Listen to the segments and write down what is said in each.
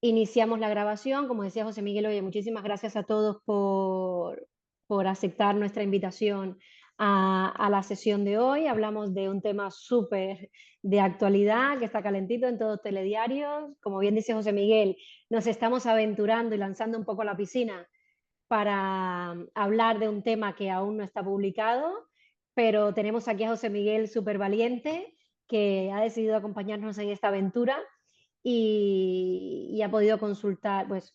iniciamos la grabación. Como decía José Miguel, oye, muchísimas gracias a todos por aceptar nuestra invitación a la sesión de hoy. Hablamos de un tema súper de actualidad que está calentito en todos los telediarios. Como bien dice José Miguel, nos estamos aventurando y lanzando un poco a la piscina para hablar de un tema que aún no está publicado, pero tenemos aquí a José Miguel súper valiente que ha decidido acompañarnos en esta aventura y ha podido consultar, pues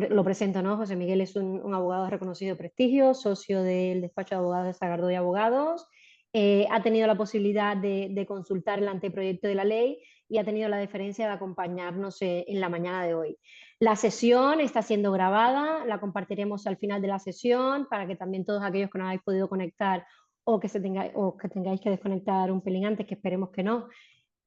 lo presento, ¿no? José Miguel es un abogado de reconocido prestigio, socio del despacho de abogados de Sagardo y Abogados. Ha tenido la posibilidad de consultar el anteproyecto de la ley y ha tenido la deferencia de acompañarnos en la mañana de hoy. La sesión está siendo grabada, la compartiremos al final de la sesión para que también todos aquellos que no habéis podido conectar o que tengáis que desconectar un pelín antes, que esperemos que no,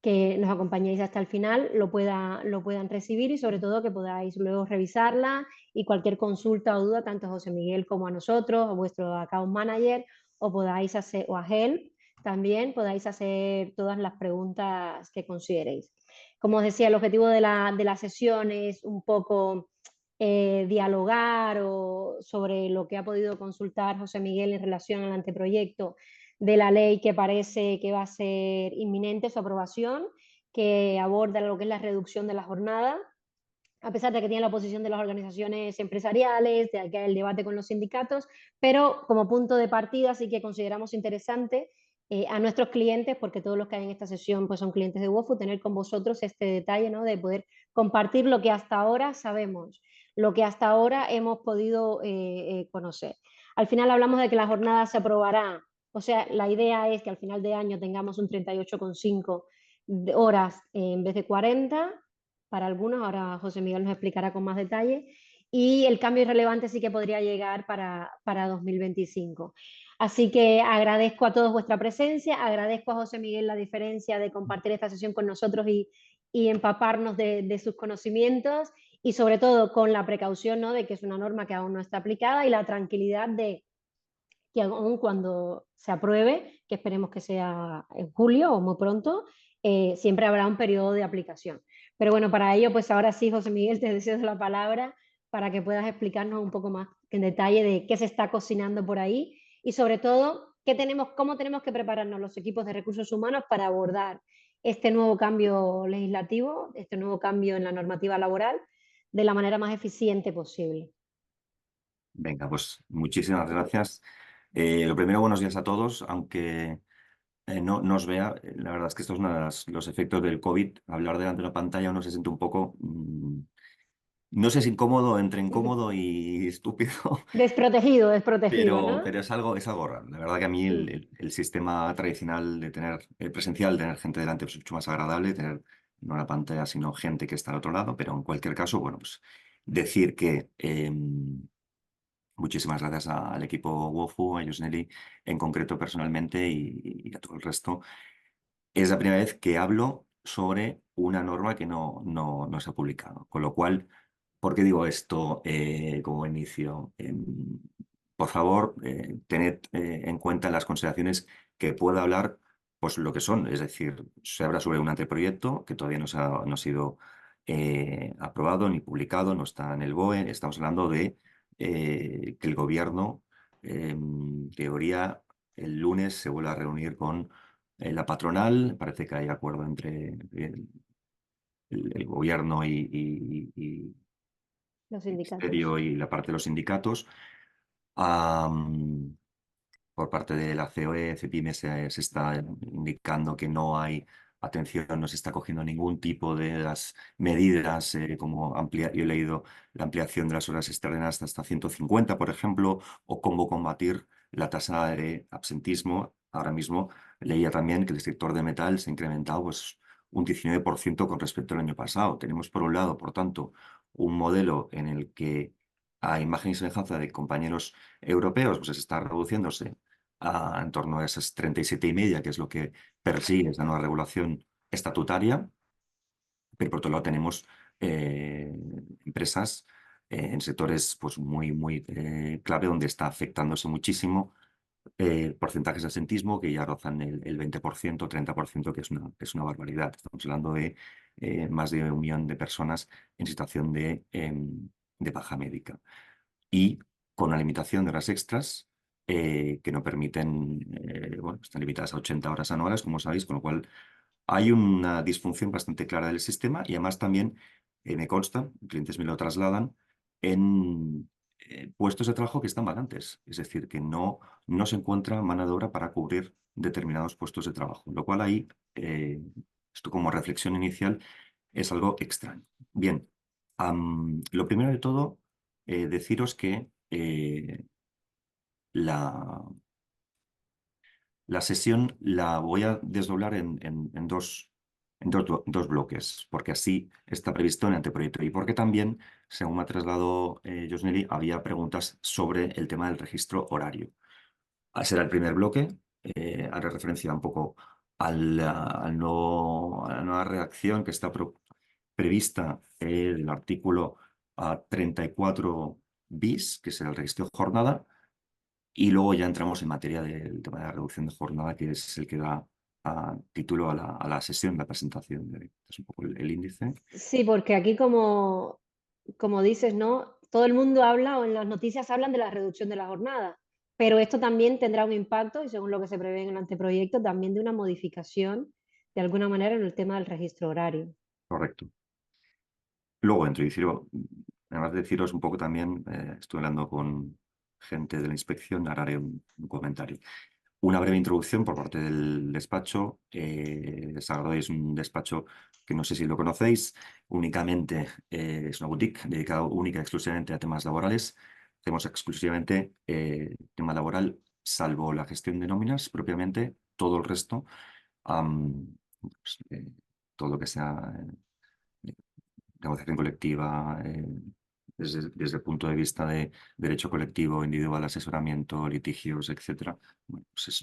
que nos acompañéis hasta el final, lo puedan recibir y sobre todo que podáis luego revisarla y cualquier consulta o duda, tanto a José Miguel como a nosotros, o vuestro account manager, o podáis hacer, o a Help, también podáis hacer todas las preguntas que consideréis. Como os decía, el objetivo de la sesión es un poco dialogar sobre lo que ha podido consultar José Miguel en relación al anteproyecto de la ley que parece que va a ser inminente su aprobación, que aborda lo que es la reducción de la jornada, a pesar de que tiene la oposición de las organizaciones empresariales, de que hay el debate con los sindicatos, pero como punto de partida sí que consideramos interesante a nuestros clientes, porque todos los que hay en esta sesión pues, son clientes de WOFU, tener con vosotros este detalle, ¿no? De poder compartir lo que hasta ahora sabemos, lo que hasta ahora hemos podido conocer. Al final hablamos de que la jornada se aprobará, o sea, la idea es que al final de año tengamos un 38,5 horas en vez de 40 para algunos, ahora José Miguel nos explicará con más detalle, y el cambio irrelevante sí que podría llegar para 2025. Así que agradezco a todos vuestra presencia, agradezco a José Miguel la diferencia de compartir esta sesión con nosotros y empaparnos de sus conocimientos y sobre todo con la precaución, ¿no? De que es una norma que aún no está aplicada y la tranquilidad de que aún cuando se apruebe, que esperemos que sea en julio o muy pronto, siempre habrá un periodo de aplicación. Pero bueno, para ello, pues ahora sí, José Miguel, te deseo la palabra para que puedas explicarnos un poco más en detalle de qué se está cocinando por ahí y sobre todo cómo tenemos que prepararnos los equipos de recursos humanos para abordar este nuevo cambio legislativo, este nuevo cambio en la normativa laboral de la manera más eficiente posible. Venga, pues muchísimas gracias. Lo primero, buenos días a todos, aunque no os vea. La verdad es que esto es uno de los efectos del COVID. Hablar delante de una pantalla uno se siente un poco, no sé si incómodo, entre incómodo y estúpido, Desprotegido, desprotegido, ¿no? pero es algo raro. La verdad que a mí Mm. el sistema tradicional de tener, presencial, tener gente delante pues, es mucho más agradable, tener no la pantalla, sino gente que está al otro lado, pero en cualquier caso, bueno, pues decir que... muchísimas gracias al equipo WOFU, a Yosneli en concreto personalmente y a todo el resto. Es la primera vez que hablo sobre una norma que no se ha publicado. Con lo cual, ¿por qué digo esto como inicio? Por favor, tened en cuenta las consideraciones que pueda hablar, pues lo que son. Es decir, se habla sobre un anteproyecto que todavía no ha sido aprobado ni publicado, no está en el BOE. Estamos hablando de que el gobierno, en teoría, el lunes se vuelve a reunir con la patronal. Parece que hay acuerdo entre el gobierno y Los el ministerio sindicatos. y la parte de los sindicatos. Am, por parte de la COE, CEPIME, se está indicando que no hay atención, no se está cogiendo ningún tipo de las medidas, como yo he leído la ampliación de las horas externas hasta 150, por ejemplo, o cómo combatir la tasa de absentismo. Ahora mismo leía también que el sector de metal se ha incrementado pues, un 19% con respecto al año pasado. Tenemos, por un lado, por tanto, un modelo en el que, a imagen y semejanza de compañeros europeos, pues está reduciéndose en torno a esas 37,5, que es lo que persigue esa nueva regulación estatutaria. Pero por otro lado tenemos eh, empresas en sectores pues, muy clave donde está afectándose muchísimo porcentajes de asentismo que ya rozan el 20%, 30%, que es una barbaridad. Estamos hablando de más de 1 millón de personas en situación de baja médica. Y con una limitación de horas extras que no permiten, bueno, están limitadas a 80 horas anuales, como sabéis, con lo cual hay una disfunción bastante clara del sistema y además también me consta, clientes me lo trasladan, en puestos de trabajo que están vacantes, es decir, que no se encuentra mano de obra para cubrir determinados puestos de trabajo, lo cual ahí, esto como reflexión inicial, es algo extraño. Bien, lo primero de todo, deciros que la, la sesión la voy a desdoblar en dos bloques, porque así está previsto en el anteproyecto y porque también, según me ha trasladado Josneli, había preguntas sobre el tema del registro horario. Será el primer bloque, haré referencia un poco a la nueva redacción que está prevista del artículo 34 bis, que será el registro de jornada, y luego ya entramos en materia del tema de la reducción de jornada, que es el que da título a la sesión, la presentación. Es un poco el índice. Sí, porque aquí como dices, ¿no? Todo el mundo habla o en las noticias hablan de la reducción de la jornada, pero esto también tendrá un impacto y según lo que se prevé en el anteproyecto, también de una modificación de alguna manera en el tema del registro horario. Correcto. Luego, además de deciros un poco también, estuve hablando con gente de la inspección, ahora haré un comentario. Una breve introducción por parte del despacho. Sagrado es un despacho que no sé si lo conocéis, únicamente es una boutique dedicada única y exclusivamente a temas laborales. Hacemos exclusivamente tema laboral, salvo la gestión de nóminas propiamente, todo el resto, pues, todo lo que sea negociación colectiva, desde el punto de vista de derecho colectivo, individual, asesoramiento, litigios, etcétera. Bueno, pues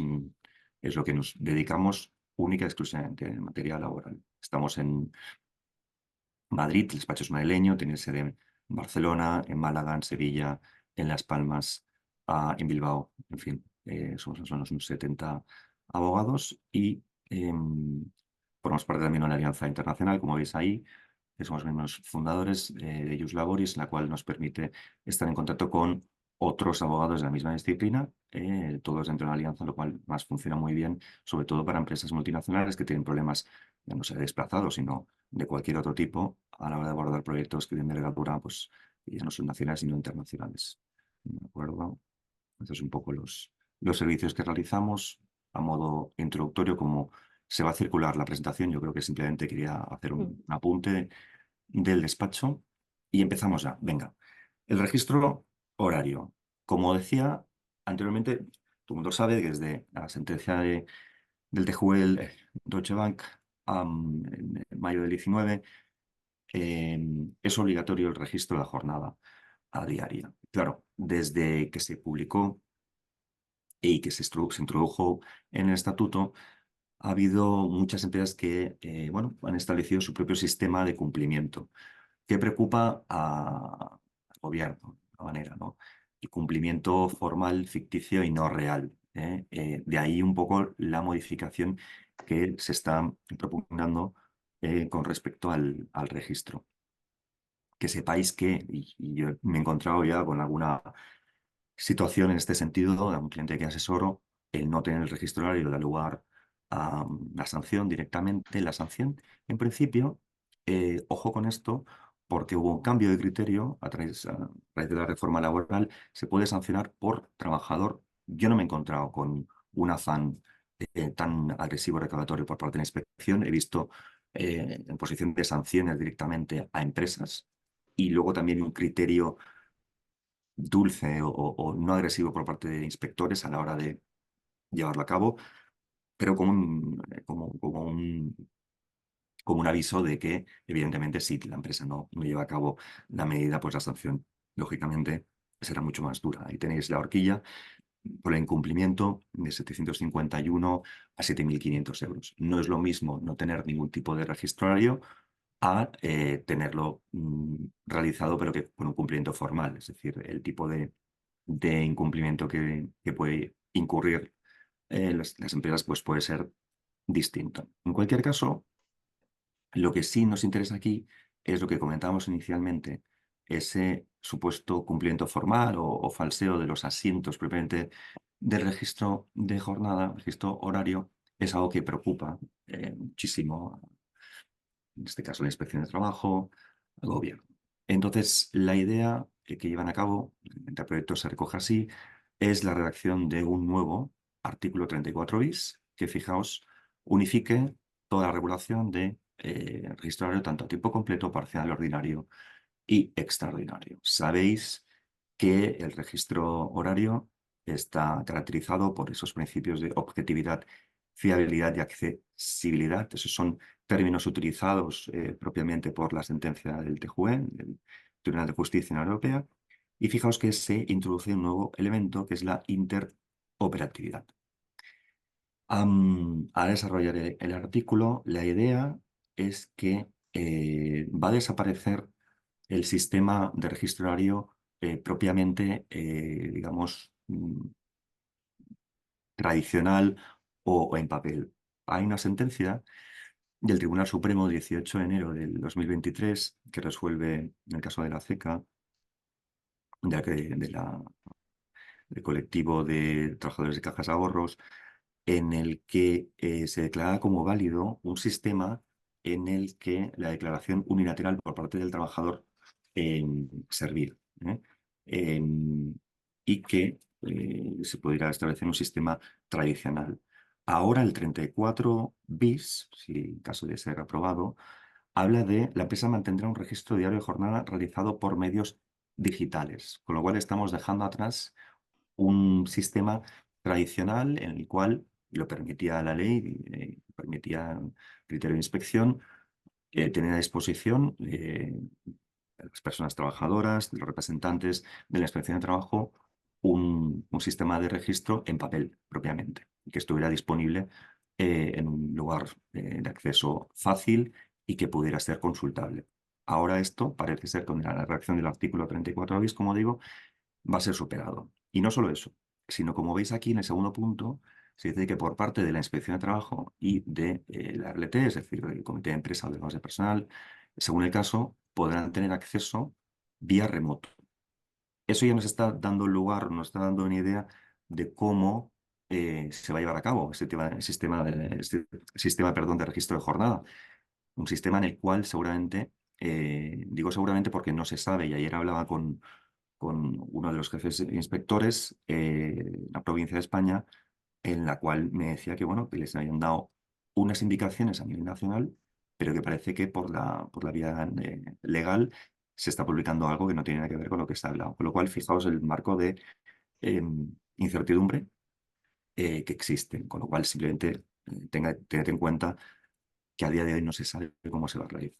es lo que nos dedicamos única y exclusivamente en materia laboral. Estamos en Madrid, el despacho es madrileño, tiene sede en Barcelona, en Málaga, en Sevilla, en Las Palmas, en Bilbao, en fin, somos más o menos unos 70 abogados y formamos parte también de una alianza internacional, como veis ahí, que somos miembros fundadores de Jus Laboris, la cual nos permite estar en contacto con otros abogados de la misma disciplina, todos dentro de la alianza, lo cual más funciona muy bien, sobre todo para empresas multinacionales que tienen problemas, ya no sé, de desplazados, sino de cualquier otro tipo, a la hora de abordar proyectos que de envergadura, pues ya no son nacionales, sino internacionales. ¿De acuerdo? Entonces, un poco los servicios que realizamos a modo introductorio, como se va a circular la presentación, yo creo que simplemente quería hacer un apunte del despacho y empezamos ya. Venga, el registro horario. Como decía anteriormente, todo el mundo sabe que desde la sentencia del TJUE Deutsche Bank en mayo del 19 es obligatorio el registro de la jornada a diaria. Claro, desde que se publicó y que se introdujo en el estatuto, ha habido muchas empresas que bueno, han establecido su propio sistema de cumplimiento que preocupa al gobierno, de alguna manera, ¿no? El cumplimiento formal, ficticio y no real. De ahí un poco la modificación que se está propugnando con respecto al registro. Que sepáis que, y yo me he encontrado ya con alguna situación en este sentido, de un cliente que asesoro, el no tener el registro horario da lugar a la sanción directamente. La sanción, en principio, ojo con esto, porque hubo un cambio de criterio a través de la reforma laboral, se puede sancionar por trabajador. Yo no me he encontrado con un afán tan agresivo recaudatorio por parte de la inspección. He visto en posición de sanciones directamente a empresas y luego también un criterio dulce o no agresivo por parte de inspectores a la hora de llevarlo a cabo, pero como un aviso de que, evidentemente, si la empresa no lleva a cabo la medida, pues la sanción, lógicamente, será mucho más dura. Ahí tenéis la horquilla por el incumplimiento de 751 a 7.500 euros. No es lo mismo no tener ningún tipo de registro horario a tenerlo realizado, pero que con un cumplimiento formal, es decir, el tipo de incumplimiento que puede incurrir las empresas, pues puede ser distinto. En cualquier caso, lo que sí nos interesa aquí es lo que comentábamos inicialmente, ese supuesto cumplimiento formal o falseo de los asientos propiamente del registro de jornada, registro horario, es algo que preocupa muchísimo, en este caso la Inspección de Trabajo, al gobierno. Entonces, la idea que llevan a cabo, el proyecto se recoge así, es la redacción de un nuevo artículo 34 bis, que fijaos, unifique toda la regulación de registro horario tanto a tiempo completo, parcial, ordinario y extraordinario. Sabéis que el registro horario está caracterizado por esos principios de objetividad, fiabilidad y accesibilidad. Esos son términos utilizados propiamente por la sentencia del TJUE, del Tribunal de Justicia de la Unión Europea. Y fijaos que se introduce un nuevo elemento que es la interoperatividad. A desarrollar el artículo, la idea es que va a desaparecer el sistema de registro horario propiamente, digamos, tradicional o en papel. Hay una sentencia del Tribunal Supremo 18 de enero del 2023 que resuelve, en el caso de la CECA, del colectivo de trabajadores de cajas de ahorros, en el que se declara como válido un sistema en el que la declaración unilateral por parte del trabajador servía, ¿eh? Em, y que se pudiera establecer un sistema tradicional. Ahora el 34 bis, si en caso de ser aprobado, habla de la empresa mantendrá un registro diario de jornada realizado por medios digitales, con lo cual estamos dejando atrás un sistema tradicional en el cual lo permitía la ley, permitía criterio de inspección, tener a disposición de las personas trabajadoras, de los representantes de la inspección de trabajo, un sistema de registro en papel propiamente, y que estuviera disponible en un lugar de acceso fácil y que pudiera ser consultable. Ahora esto parece ser, con la redacción del artículo 34 bis, como digo, va a ser superado. Y no solo eso, sino como veis aquí en el segundo punto, se dice que por parte de la Inspección de Trabajo y de la RLT, es decir, del Comité de Empresa o de Base de Personal, según el caso, podrán tener acceso vía remoto. Eso ya nos está dando lugar, nos está dando una idea de cómo se va a llevar a cabo este sistema, perdón, de registro de jornada. Un sistema en el cual seguramente, digo seguramente porque no se sabe, y ayer hablaba con uno de los jefes inspectores en la provincia de España, en la cual me decía que, bueno, que les habían dado unas indicaciones a nivel nacional, pero que parece que por la vía legal se está publicando algo que no tiene nada que ver con lo que está hablado. Con lo cual, fijaos el marco de incertidumbre que existe. Con lo cual, simplemente tened en cuenta que a día de hoy no se sabe cómo se va a realizar.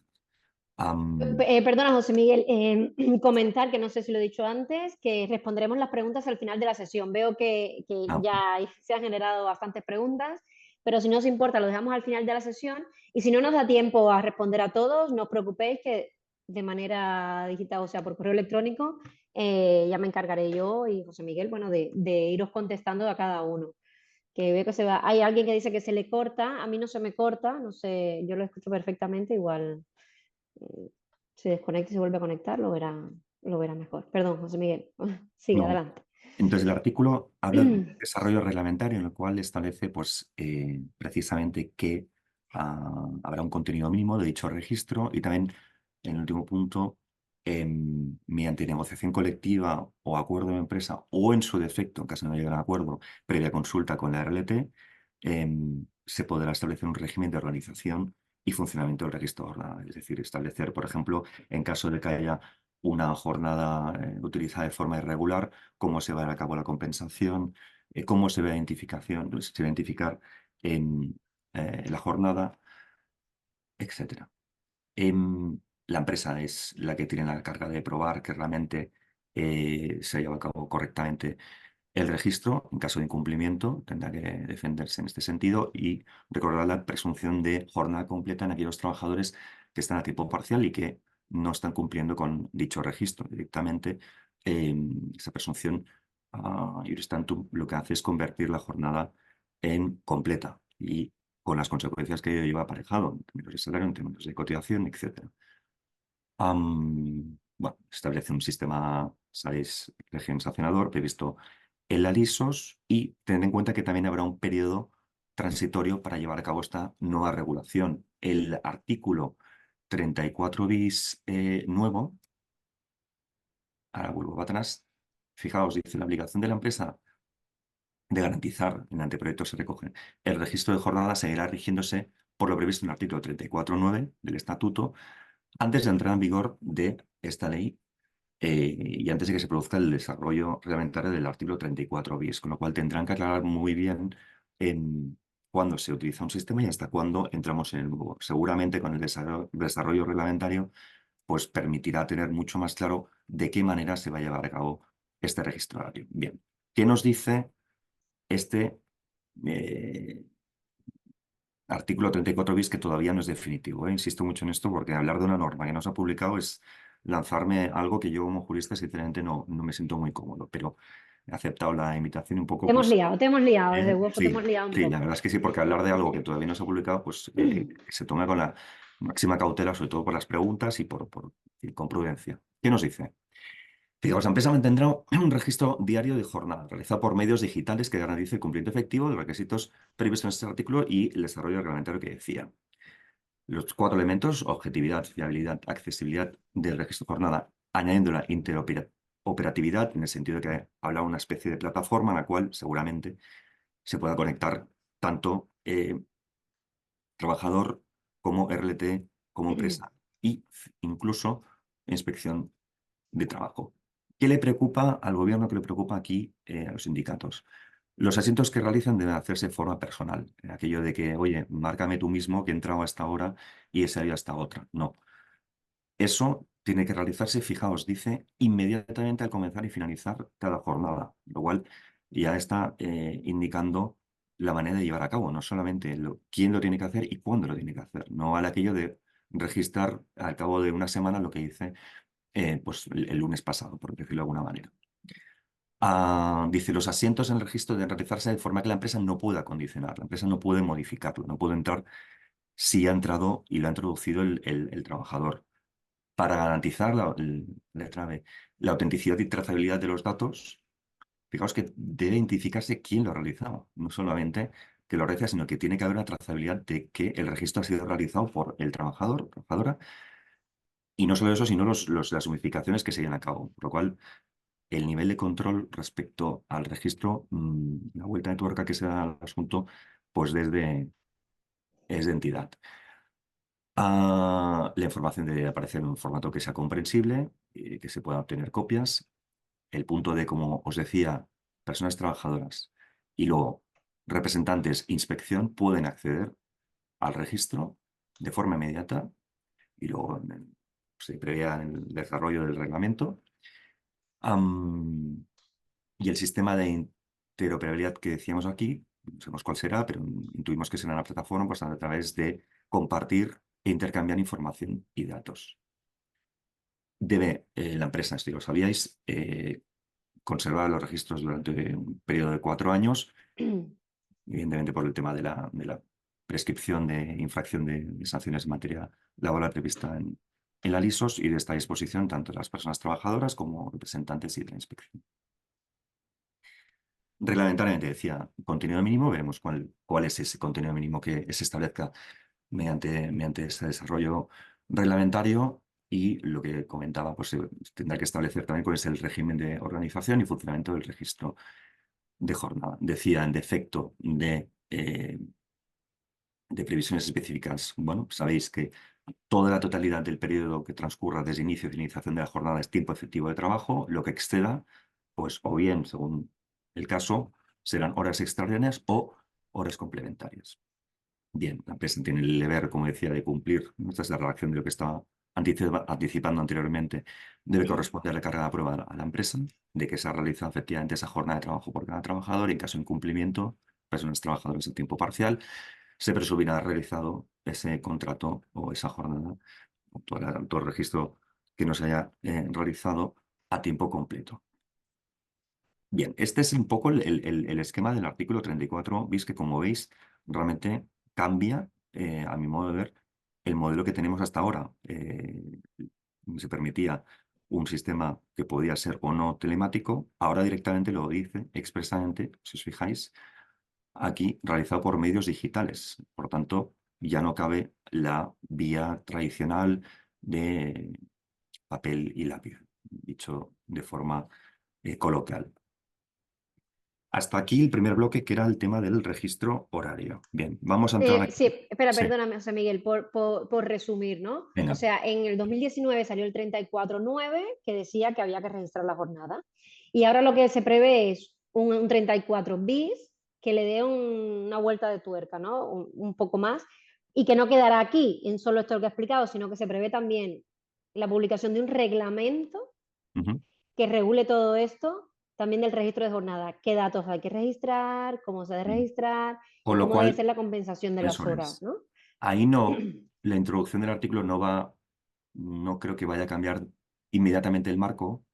Perdona, José Miguel, comentar que no sé si lo he dicho antes, que responderemos las preguntas al final de la sesión. Veo que Ah, ya se han generado bastantes preguntas, pero si no os importa, lo dejamos al final de la sesión. Y si no nos da tiempo a responder a todos, no os preocupéis que de manera digital, o sea, por correo electrónico, ya me encargaré yo y José Miguel, bueno, de iros contestando a cada uno. Que veo que se va. Hay alguien que dice que se le corta, a mí no se me corta, no sé, yo lo escucho perfectamente, igual se desconecta y se vuelve a conectar, lo verá mejor. Perdón, José Miguel. Sigue, no. adelante. Entonces, el artículo habla de un desarrollo reglamentario en el cual establece pues, precisamente que habrá un contenido mínimo de dicho registro y también, en el último punto, mediante negociación colectiva o acuerdo de empresa o, en su defecto, en caso de no llegar a acuerdo, previa consulta con la RLT, se podrá establecer un régimen de organización y funcionamiento del registro de jornada. Es decir, establecer, por ejemplo, en caso de que haya una jornada utilizada de forma irregular, cómo se va a llevar a cabo la compensación, cómo se va a identificar la jornada, etcétera. La empresa es la que tiene la carga de probar que realmente se lleva a cabo correctamente el registro. En caso de incumplimiento, tendrá que defenderse en este sentido y recordar la presunción de jornada completa en aquellos trabajadores que están a tiempo parcial y que no están cumpliendo con dicho registro. Directamente, esa presunción Iuris Tantum lo que hace es convertir la jornada en completa y con las consecuencias que ello lleva aparejado en términos de salario, en términos de cotización, etcétera. Bueno, establece un sistema, sabéis, régimen sancionador previsto en la LISOS y tened en cuenta que también habrá un periodo transitorio para llevar a cabo esta nueva regulación. El artículo 34 bis nuevo, ahora vuelvo para atrás, fijaos, dice la obligación de la empresa de garantizar, en el anteproyecto se recoge, el registro de jornada seguirá rigiéndose por lo previsto en el artículo 34.9 del Estatuto antes de entrar en vigor de esta ley y antes de que se produzca el desarrollo reglamentario del artículo 34 bis, con lo cual tendrán que aclarar muy bien en cuándo se utiliza un sistema y hasta cuándo entramos en el nuevo. Seguramente con el desarrollo reglamentario pues permitirá tener mucho más claro de qué manera se va a llevar a cabo este registro horario. Bien, ¿qué nos dice este eh, artículo 34 bis que todavía no es definitivo? Insisto mucho en esto porque hablar de una norma que no se ha publicado es lanzarme algo que yo como jurista sinceramente no me siento muy cómodo, pero he aceptado la invitación un poco, pues Te hemos liado, desde UEFO te hemos sí, liado un sí, la poco. verdad es que sí, porque hablar de algo que todavía no se ha publicado, pues que se tome con la máxima cautela, sobre todo por las preguntas y con prudencia. ¿Qué nos dice? Fijaos, la empresa mantendrá un registro diario de jornada realizado por medios digitales que garantice el cumplimiento efectivo de los requisitos previstos en este artículo y el desarrollo reglamentario que decía. Los cuatro elementos, objetividad, fiabilidad, accesibilidad del registro de jornada, añadiendo la interoperatividad en el sentido de que habla una especie de plataforma en la cual seguramente se pueda conectar tanto trabajador como RLT como empresa y incluso inspección de trabajo. ¿Qué le preocupa al gobierno? ¿Qué le preocupa aquí a los sindicatos? Los asientos que realizan deben hacerse de forma personal. Aquello de que, oye, márcame tú mismo que he entrado a esta hora y he salido a esta otra. No. Eso tiene que realizarse, fijaos, dice, inmediatamente al comenzar y finalizar cada jornada, lo cual ya está indicando la manera de llevar a cabo, no solamente quién lo tiene que hacer y cuándo lo tiene que hacer. No vale aquello de registrar al cabo de una semana lo que hice pues el lunes pasado, por decirlo de alguna manera. Dice, los asientos en el registro deben realizarse de forma que la empresa no pueda condicionar, la empresa no puede modificarlo, no puede entrar si ha entrado y lo ha introducido el trabajador. Para garantizar letra B, la autenticidad y trazabilidad de los datos, fijaos que debe identificarse quién lo ha realizado, no solamente que lo realiza, sino que tiene que haber una trazabilidad de que el registro ha sido realizado por el trabajador o trabajadora, y no solo eso, sino las modificaciones que se llevan a cabo, por lo cual el nivel de control respecto al registro, la vuelta de tuerca que se da al asunto, pues es de entidad. La información debe aparecer en un formato que sea comprensible, que se puedan obtener copias. El punto de, como os decía, personas trabajadoras y luego representantes inspección pueden acceder al registro de forma inmediata y luego se prevea el desarrollo del reglamento. Am, y el sistema de interoperabilidad que decíamos aquí, no sabemos cuál será, pero intuimos que será una plataforma pues, a través de compartir e intercambiar información y datos. Debe la empresa, esto ya lo sabíais, conservar los registros durante un periodo de 4 años, evidentemente por el tema de la prescripción de infracción de sanciones en materia laboral prevista en la LISOS y de esta disposición tanto de las personas trabajadoras como representantes y de la inspección. Reglamentariamente decía contenido mínimo, veremos cuál es ese contenido mínimo que se establezca mediante este desarrollo reglamentario y lo que comentaba, pues se tendrá que establecer también cuál es el régimen de organización y funcionamiento del registro de jornada. Decía, en defecto de previsiones específicas, bueno, sabéis que toda la totalidad del periodo que transcurra desde inicio y finalización de la jornada es tiempo efectivo de trabajo, lo que exceda, pues o bien, según el caso, serán horas extraordinarias o horas complementarias. Bien, la empresa tiene el deber, como decía, de cumplir, esta es la redacción de lo que estaba anticipando anteriormente, debe corresponder la carga de prueba a la empresa de que se ha realizado efectivamente esa jornada de trabajo por cada trabajador y en caso de incumplimiento, personas trabajadoras en tiempo parcial, se presumirá realizado ese contrato o esa jornada, o todo el registro que no se haya realizado a tiempo completo. Bien, este es un poco el esquema del artículo 34 bis que, como veis, realmente cambia, a mi modo de ver, el modelo que tenemos hasta ahora. Se permitía un sistema que podía ser o no telemático, ahora directamente lo dice expresamente, si os fijáis, aquí realizado por medios digitales. Por lo tanto, ya no cabe la vía tradicional de papel y lápiz, dicho de forma coloquial. Hasta aquí el primer bloque, que era el tema del registro horario. Bien, vamos a entrar Sí, aquí. espera, Sí, perdóname, José Miguel, por resumir, ¿no? O venga. sea, en el 2019 salió el 34.9 que decía que había que registrar la jornada. Y ahora lo que se prevé es un 34 bis que le dé una vuelta de tuerca, ¿no? Un poco más. Y que no quedará aquí en solo esto que he explicado, sino que se prevé también la publicación de un reglamento Ujú. que regule todo esto, también del registro de jornada. ¿Qué datos hay que registrar? ¿Cómo se debe registrar? Con Y lo cómo debe cual, ser la compensación de las eso horas, es. ¿no? Ahí no, la introducción del artículo no va, no creo que vaya a cambiar inmediatamente el marco,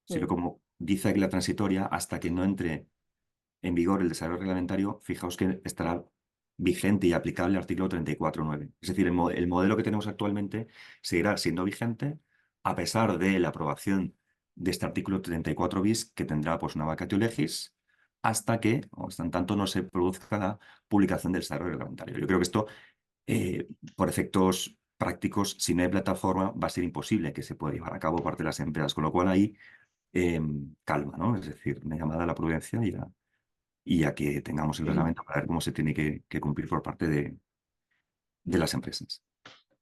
sino Mm. como dice aquí la transitoria, hasta que no entre en vigor el desarrollo reglamentario, fijaos que estará vigente y aplicable el artículo 34.9. Es decir, el modelo que tenemos actualmente seguirá siendo vigente a pesar de la aprobación de este artículo 34 bis, que tendrá pues una vacatio legis, hasta que, o hasta en tanto no se produzca la publicación del desarrollo reglamentario. Yo creo que esto, eh, por efectos prácticos, si no hay plataforma, va a ser imposible que se pueda llevar a cabo parte de las empresas, con lo cual ahí calma, ¿no? Es decir, una llamada a la prudencia y a que tengamos el reglamento para ver cómo se tiene que cumplir por parte de las empresas.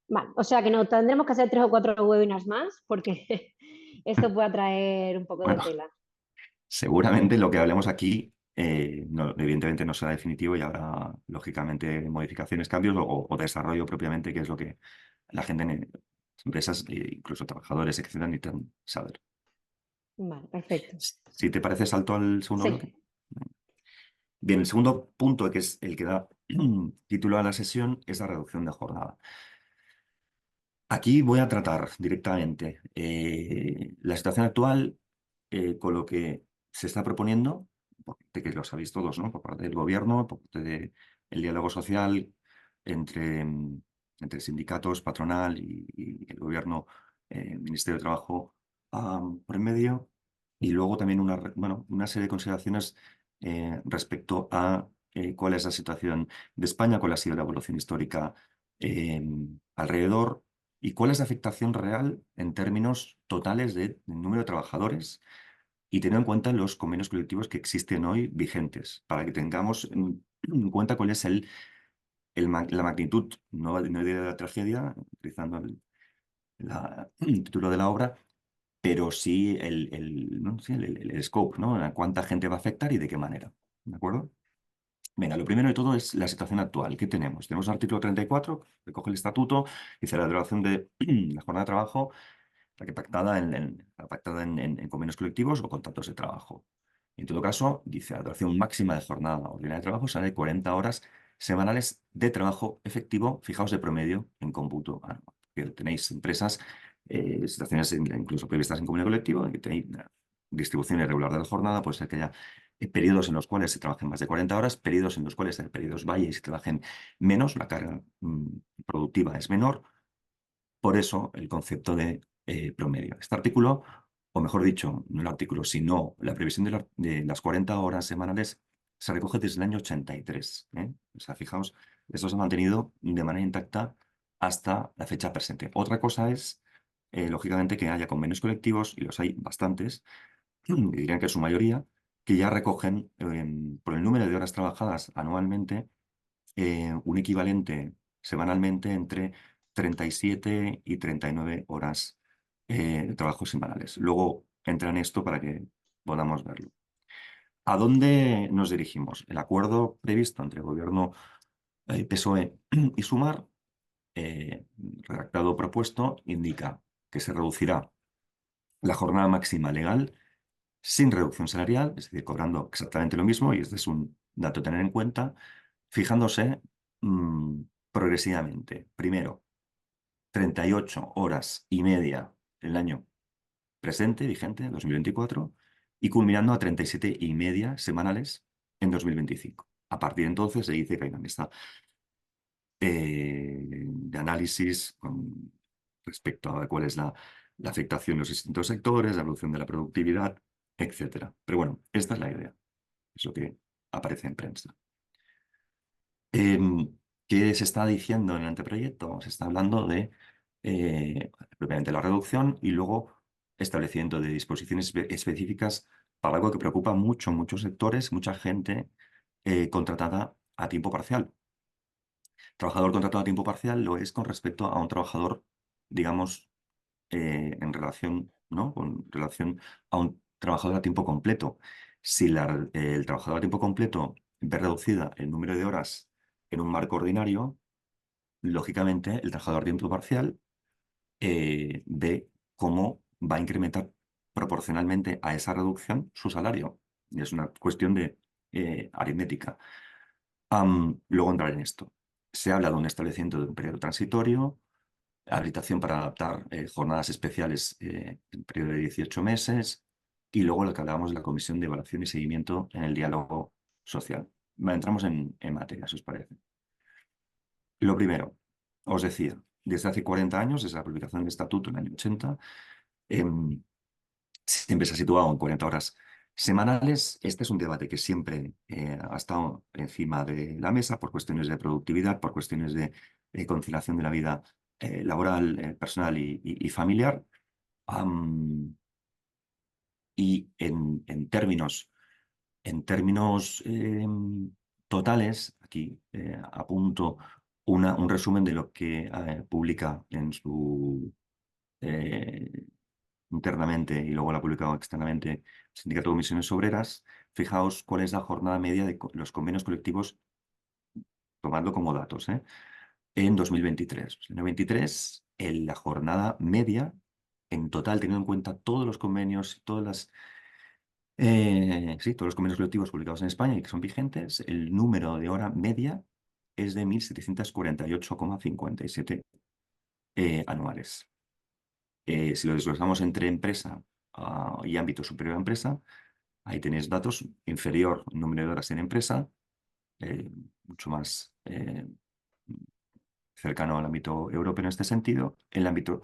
Vale, o sea que no tendremos que hacer 3 o 4 webinars más porque esto puede atraer un poco de Bueno, tela. seguramente lo que hablemos aquí, evidentemente no será definitivo y habrá, lógicamente, modificaciones, cambios o desarrollo propiamente, que es lo que la gente, empresas, incluso trabajadores, etcétera, necesitan saber. Vale, perfecto. Si te parece, salto al segundo bloque. Sí. Bien, el segundo punto, que es el que da título a la sesión, es la reducción de jornada. Aquí voy a tratar directamente la situación actual con lo que se está proponiendo, por parte que lo sabéis todos, ¿no? Por parte del gobierno, por parte del diálogo social entre, entre sindicatos, patronal y el gobierno, Ministerio de Trabajo por en medio, y luego también bueno, una serie de consideraciones respecto a cuál es la situación de España, cuál ha sido la evolución histórica eh, alrededor. ¿Y cuál es la afectación real en términos totales del número de trabajadores y teniendo en cuenta los convenios colectivos que existen hoy vigentes, para que tengamos en cuenta cuál es la magnitud, no de la tragedia, utilizando el título de la obra, pero sí ¿no? Sí, el scope, ¿no? A cuánta gente va a afectar y de qué manera. ¿De acuerdo? Venga, lo primero de todo es la situación actual. ¿Qué tenemos? Tenemos el artículo 34, que coge el estatuto, dice la duración de la jornada de trabajo, la que pactada en convenios colectivos o contratos de trabajo. En todo caso, dice la duración máxima de jornada ordinaria de trabajo será de 40 horas semanales de trabajo efectivo, fijaos de promedio en cómputo anual. Que tenéis empresas, situaciones incluso previstas en convenio colectivo, en que tenéis una distribución irregular de la jornada, puede ser que haya periodos en los cuales se trabajen más de 40 horas, periodos en los cuales el periodos vaya y se trabajen menos, la carga productiva es menor. Por eso el concepto de promedio. Este artículo, o mejor dicho, no el artículo, sino la previsión de las 40 horas semanales, se recoge desde el año 83. ¿Eh? O sea, fijaos, esto se ha mantenido de manera intacta hasta la fecha presente. Otra cosa es, lógicamente, que haya convenios colectivos, y los hay bastantes, y dirían que su mayoría, que ya recogen por el número de horas trabajadas anualmente un equivalente semanalmente entre 37 y 39 horas de trabajo semanales. Luego entra en esto para que podamos verlo. ¿A dónde nos dirigimos? El acuerdo previsto entre el gobierno PSOE y Sumar, redactado propuesto, indica que se reducirá la jornada máxima legal sin reducción salarial, es decir, cobrando exactamente lo mismo, y este es un dato a tener en cuenta, fijándose mm, progresivamente. Primero, 38 horas y media el año presente, vigente, 2024, y culminando a 37,5 semanales en 2025. A partir de entonces se dice que hay una mesa de análisis con respecto a cuál es la afectación de los distintos sectores, la evolución de la productividad, etcétera. Pero bueno, esta es la idea, es lo que aparece en prensa. ¿Qué se está diciendo en el anteproyecto? Se está hablando de propiamente la reducción y luego establecimiento de disposiciones específicas para algo que preocupa mucho, muchos sectores, mucha gente contratada a tiempo parcial. Trabajador contratado a tiempo parcial lo es con respecto a un trabajador, digamos, en relación, ¿no? Con relación a un trabajador a tiempo completo. Si el trabajador a tiempo completo ve reducida el número de horas en un marco ordinario, lógicamente el trabajador a tiempo parcial ve cómo va a incrementar proporcionalmente a esa reducción su salario. Y es una cuestión de aritmética. Luego entrar en esto. Se habla de un establecimiento de un periodo transitorio, habilitación para adaptar jornadas especiales en periodo de 18 meses y luego lo que hablábamos de la comisión de evaluación y seguimiento en el diálogo social. Entramos en materia, si os parece. Lo primero, os decía, desde hace 40 años, desde la publicación del estatuto en el año 80, em, siempre se ha situado en 40 horas semanales. Este es un debate que siempre ha estado encima de la mesa por cuestiones de productividad, por cuestiones de conciliación de la vida laboral, personal y familiar. Am, y en términos totales, aquí apunto un resumen de lo que publica en su eh, internamente y luego la ha publicado externamente el Sindicato de Comisiones Obreras. Fijaos cuál es la jornada media de los convenios colectivos, tomadlo como datos, en 2023. En 2023, en la jornada media, en total, teniendo en cuenta todos los convenios, sí, todos los convenios colectivos publicados en España y que son vigentes, el número de hora media es de 1.748,57 anuales. Si lo desglosamos entre empresa y ámbito superior a empresa, ahí tenéis datos: inferior número de horas en empresa, mucho más cercano al ámbito europeo en este sentido. En el ámbito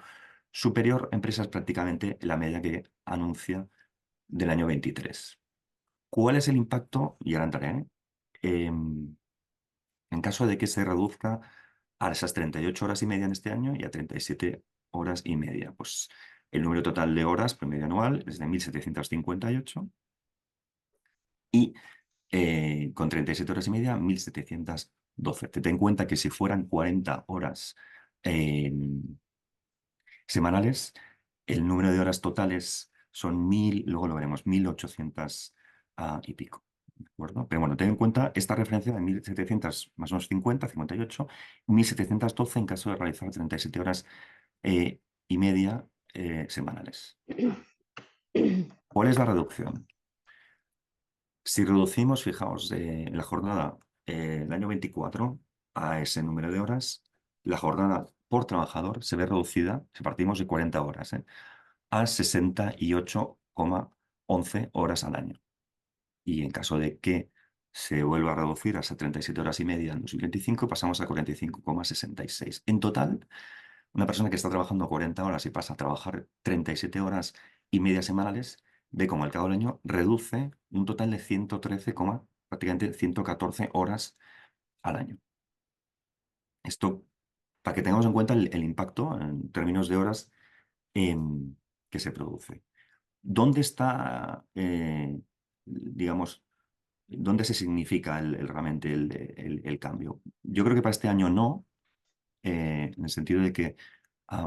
superior, empresa es prácticamente la media que anuncia del año 23. ¿Cuál es el impacto? Y ahora entraré, en caso de que se reduzca a esas 38 horas y media en este año y a 37 horas y media. Pues el número total de horas promedio anual es de 1.758 y con 37 horas y media, 1.712. Ten en cuenta que si fueran 40 horas semanales, el número de horas totales son 1.000, luego lo veremos, 1.800 y pico. ¿De acuerdo? Pero bueno, ten en cuenta esta referencia de 1.700 más o menos 58, 1.712 en caso de realizar 37 horas y media semanales. ¿Cuál es la reducción? Si reducimos, fijaos, la jornada del año 24 a ese número de horas, la jornada por trabajador se ve reducida, si partimos de 40 horas, a 68,11 horas al año. Y en caso de que se vuelva a reducir a esas 37 horas y media en 2025, pasamos a 45,66. En total, una persona que está trabajando 40 horas y pasa a trabajar 37 horas y media semanales, ve como al cabo del año reduce un total de 113, prácticamente 114 horas al año. Esto, para que tengamos en cuenta el impacto en términos de horas que se produce. ¿Dónde está, digamos, dónde se significa realmente el cambio? Yo creo que para este año no, en el sentido de que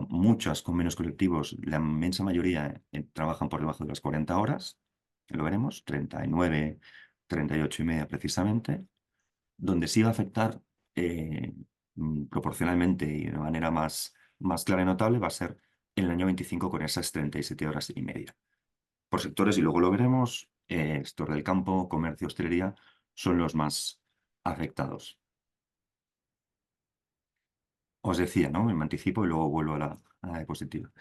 muchos convenios colectivos, la inmensa mayoría trabajan por debajo de las 40 horas, lo veremos, 39, 38 y media precisamente. Donde sí va a afectar proporcionalmente y de manera más clara y notable va a ser en el año 25 con esas 37 horas y media. Por sectores, y luego lo veremos, sector del campo, comercio, hostelería, son los más afectados. Os decía, ¿no? Me anticipo y luego vuelvo a la diapositiva.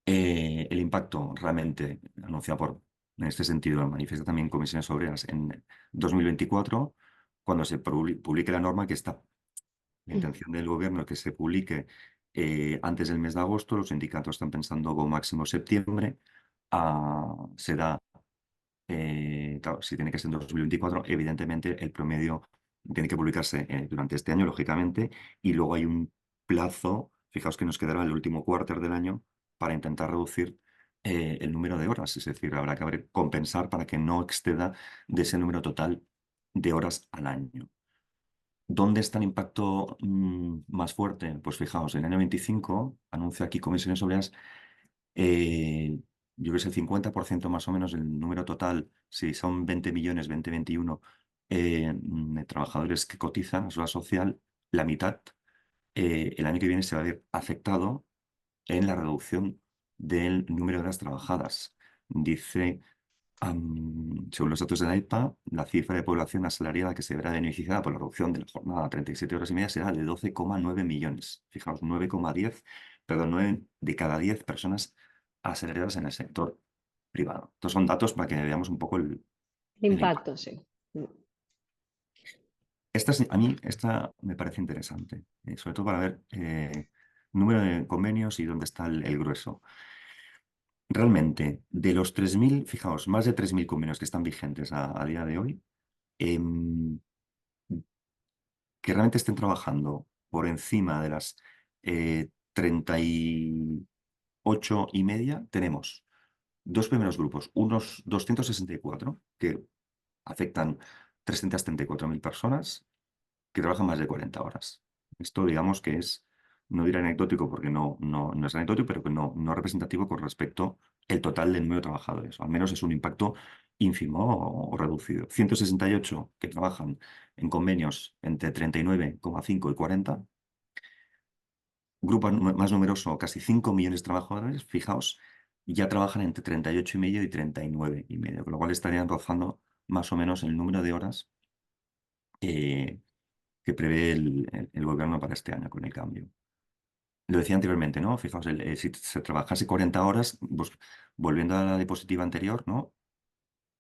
El impacto realmente anunciado por En este sentido, manifiesta también Comisiones Obreras en 2024, cuando se publique la norma que está. La intención del gobierno es que se publique antes del mes de agosto. Los sindicatos están pensando como máximo septiembre. Será, claro, si tiene que ser en 2024, evidentemente el promedio tiene que publicarse durante este año, lógicamente, y luego hay un plazo, fijaos que nos quedará el último cuarter del año para intentar reducir el número de horas, es decir, habrá que compensar para que no exceda de ese número total de horas al año. ¿Dónde está el impacto más fuerte? Pues fijaos, en el año 25 anuncia aquí Comisiones Obreras, eh, yo creo que es el 50% más o menos del número total, si son 20 millones, 20, 21 de trabajadores que cotizan a la seguridad social, la mitad el año que viene se va a ver afectado en la reducción del número de horas trabajadas. Dice según los datos de la IPA, la cifra de población asalariada que se verá beneficiada por la reducción de la jornada a 37 horas y media será de 12,9 millones. Fijaos, 9,10, perdón, 9 de cada 10 personas asalariadas en el sector privado. Estos son datos para que veamos un poco El el impacto. impacto, sí. A mí esta me parece interesante, sobre todo para ver número de convenios y dónde está el grueso. Realmente, de los 3.000, fijaos, más de 3.000 convenios que están vigentes a día de hoy, em, que realmente estén trabajando por encima de las 38 y media, tenemos dos primeros grupos, unos 264 que afectan 334.000 personas que trabajan más de 40 horas. Esto digamos que es, no diré anecdótico porque no es anecdótico, pero que no representativo con respecto al total del número de trabajadores. Al menos es un impacto ínfimo o reducido. 168 que trabajan en convenios entre 39,5 y 40. Grupo más numeroso, casi 5 millones de trabajadores, fijaos, ya trabajan entre 38 y medio y 39 y medio, con lo cual estarían rozando más o menos el número de horas eh, que prevé el gobierno para este año con el cambio. Lo decía anteriormente, ¿no? Fijaos, si se trabajase 40 horas, pues, volviendo a la diapositiva anterior, ¿no?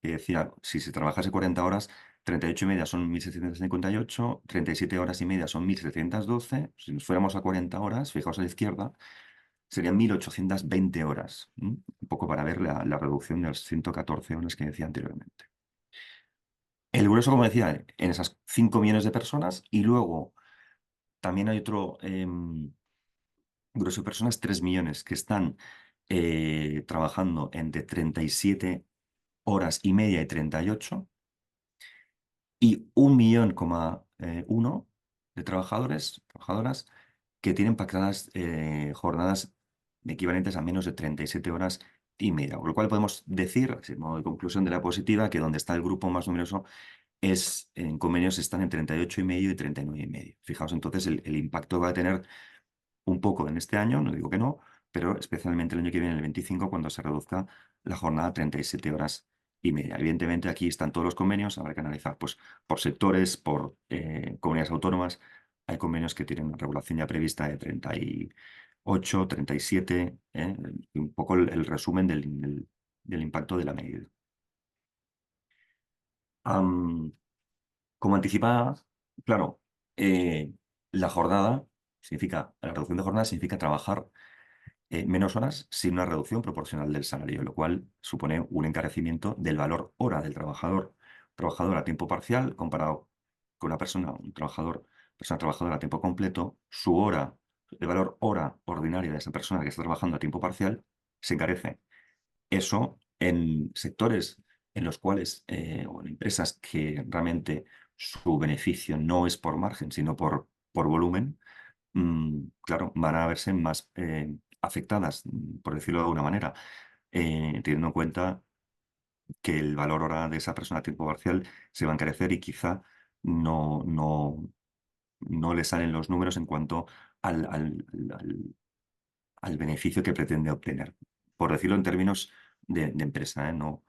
Que decía, si se trabajase 40 horas, 38 y media son 1.758, 37 horas y media son 1.712. Si nos fuéramos a 40 horas, fijaos a la izquierda, serían 1.820 horas. Un poco para ver la reducción de las 114 horas que decía anteriormente. El grueso, como decía, en esas 5 millones de personas, y luego también hay otro grueso de personas, 3 millones, que están trabajando entre 37 horas y media y 38, y 1,1 millón de trabajadores, trabajadoras, que tienen pactadas jornadas equivalentes a menos de 37 horas y media. Con lo cual podemos decir, así, modo de conclusión de la positiva, que donde está el grupo más numeroso es en convenios están en 38 y medio y 39 y medio. Fijaos entonces el impacto que va a tener un poco en este año, no digo que no, pero especialmente el año que viene, el 25, cuando se reduzca la jornada a 37 horas y media. Evidentemente aquí están todos los convenios, habrá que analizar pues, por sectores, por comunidades autónomas. Hay convenios que tienen una regulación ya prevista de 38, 37, un poco el resumen del impacto de la medida. Como anticipaba, claro, la jornada la reducción de jornada significa trabajar menos horas sin una reducción proporcional del salario, lo cual supone un encarecimiento del valor hora del trabajador. Trabajador a tiempo parcial comparado con una persona, persona trabajadora a tiempo completo, el valor hora ordinaria de esa persona que está trabajando a tiempo parcial se encarece. Eso en sectores en los cuales, o en empresas que realmente su beneficio no es por margen, sino por volumen, claro, van a verse más afectadas, por decirlo de alguna manera, teniendo en cuenta que el valor hora de esa persona a tiempo parcial se va a encarecer y quizá no, no, no le salen los números en cuanto al al beneficio que pretende obtener. Por decirlo en términos de empresa, no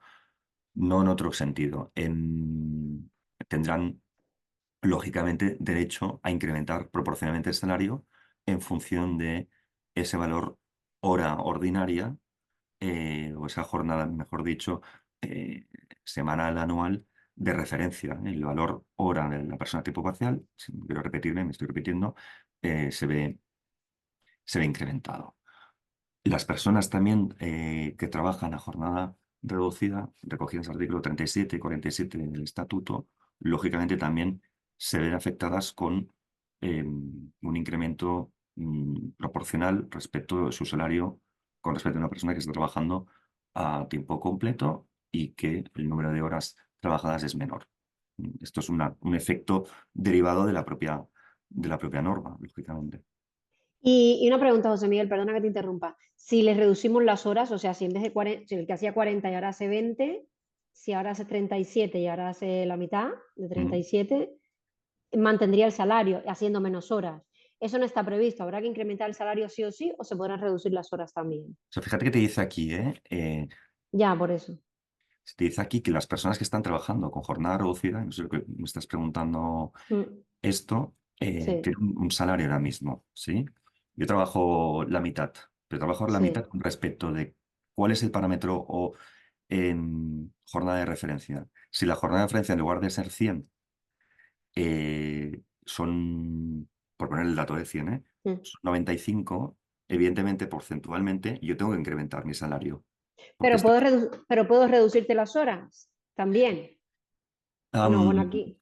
en otro sentido. Tendrán lógicamente derecho a incrementar proporcionalmente el salario en función de ese valor hora ordinaria o esa jornada, mejor dicho, semanal, anual de referencia. El valor hora de la persona a tiempo parcial, si no quiero repetirme, me estoy repitiendo, se ve incrementado. Las personas también que trabajan a jornada reducida, recogidas en el artículo 37 y 47 del Estatuto, lógicamente también se ven afectadas con un incremento proporcional respecto de su salario con respecto a una persona que está trabajando a tiempo completo y que el número de horas trabajadas es menor. Esto es un efecto derivado de la propia norma, lógicamente. Y una pregunta, José Miguel, perdona que te interrumpa. Si le reducimos las horas, o sea, si en vez de 40, si el que hacía 40 y ahora hace 20, si ahora hace 37 y ahora hace la mitad de Mm. 37, mantendría el salario haciendo menos horas. Eso no está previsto. ¿Habrá que incrementar el salario sí o sí o se podrán reducir las horas también? O sea, fíjate que te dice aquí, Ya, por eso. te dice aquí que las personas que están trabajando con jornada reducida, no sé lo que me estás preguntando Mm, esto, sí, tienen un salario ahora mismo, ¿sí? Yo trabajo la mitad, pero trabajo la mitad sí. con respecto de cuál es el parámetro o en jornada de referencia. Si la jornada de referencia en lugar de ser 100 son, por poner el dato de 100, Mm. son 95, evidentemente, porcentualmente, yo tengo que incrementar mi salario. Porque Pero puedo reducirte las horas también. ¿O no? Bueno, am, aquí.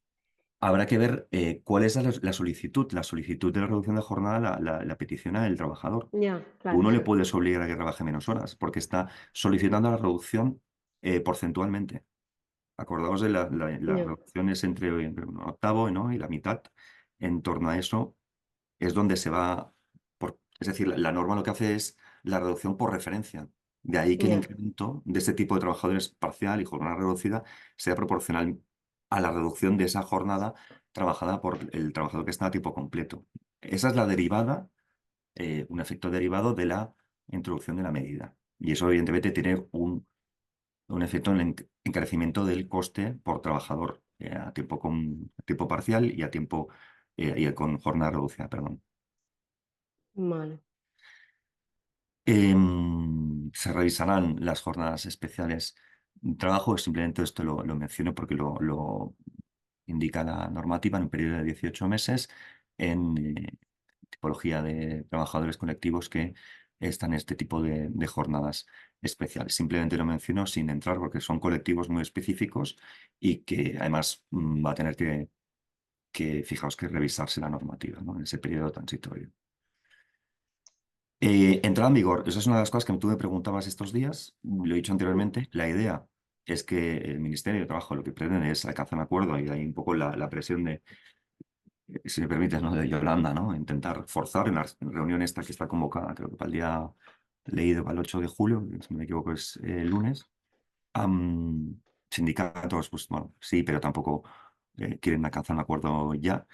habrá que ver cuál es la solicitud. La solicitud de la reducción de jornada la peticiona el trabajador. Ya, Tú claro. no le puedes obligar a que trabaje menos horas porque está solicitando la reducción porcentualmente. Acordaos de las Ya, reducciones entre un octavo, ¿no? Y la mitad. En torno a eso es donde se va, es decir, la norma lo que hace es la reducción por referencia. De ahí que el ya, incremento de este tipo de trabajadores parcial y jornada reducida sea proporcional a la reducción de esa jornada trabajada por el trabajador que está a tiempo completo. Esa es la derivada, un efecto derivado de la introducción de la medida. Y eso evidentemente tiene un efecto en el encarecimiento del coste por trabajador a tiempo parcial y a tiempo y con jornada reducida, perdón. vale. Se revisarán las jornadas especiales de trabajo, simplemente esto lo menciono porque lo indica la normativa en un periodo de 18 meses en tipología de trabajadores colectivos que están en este tipo de jornadas especiales. Simplemente lo menciono sin entrar porque son colectivos muy específicos y que además va a tener fijaos, que revisarse la normativa, ¿no? En ese periodo transitorio. Entrada en vigor, esa es una de las cosas que tú me preguntabas estos días, lo he dicho Mm, anteriormente, la idea es que el Ministerio de Trabajo lo que pretende es alcanzar un acuerdo y hay un poco la presión de, si me permites, ¿no? De Yolanda, ¿no? Intentar forzar en la reunión esta que está convocada, creo que para el día leído, para el 8 de julio, si no me equivoco es el lunes. Am, Sindicatos, pues bueno, sí, pero tampoco quieren alcanzar un acuerdo ya.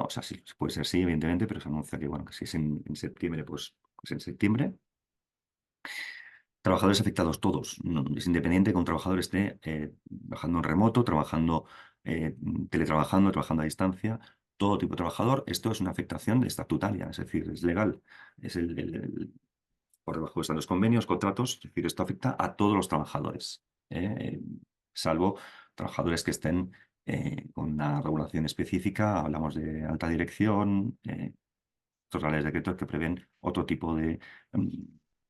O sea, sí, puede ser sí, evidentemente, pero se anuncia que, bueno, que si es en septiembre, pues en septiembre. Trabajadores afectados todos. Es independiente que un trabajador esté trabajando en remoto, trabajando, teletrabajando, trabajando a distancia. Todo tipo de trabajador. Esto es una afectación estatutaria, es decir, es legal. Es por debajo están los convenios, contratos. Es decir, esto afecta a todos los trabajadores, salvo trabajadores que estén con una regulación específica. Hablamos de alta dirección, otros reales decretos que prevén otro tipo de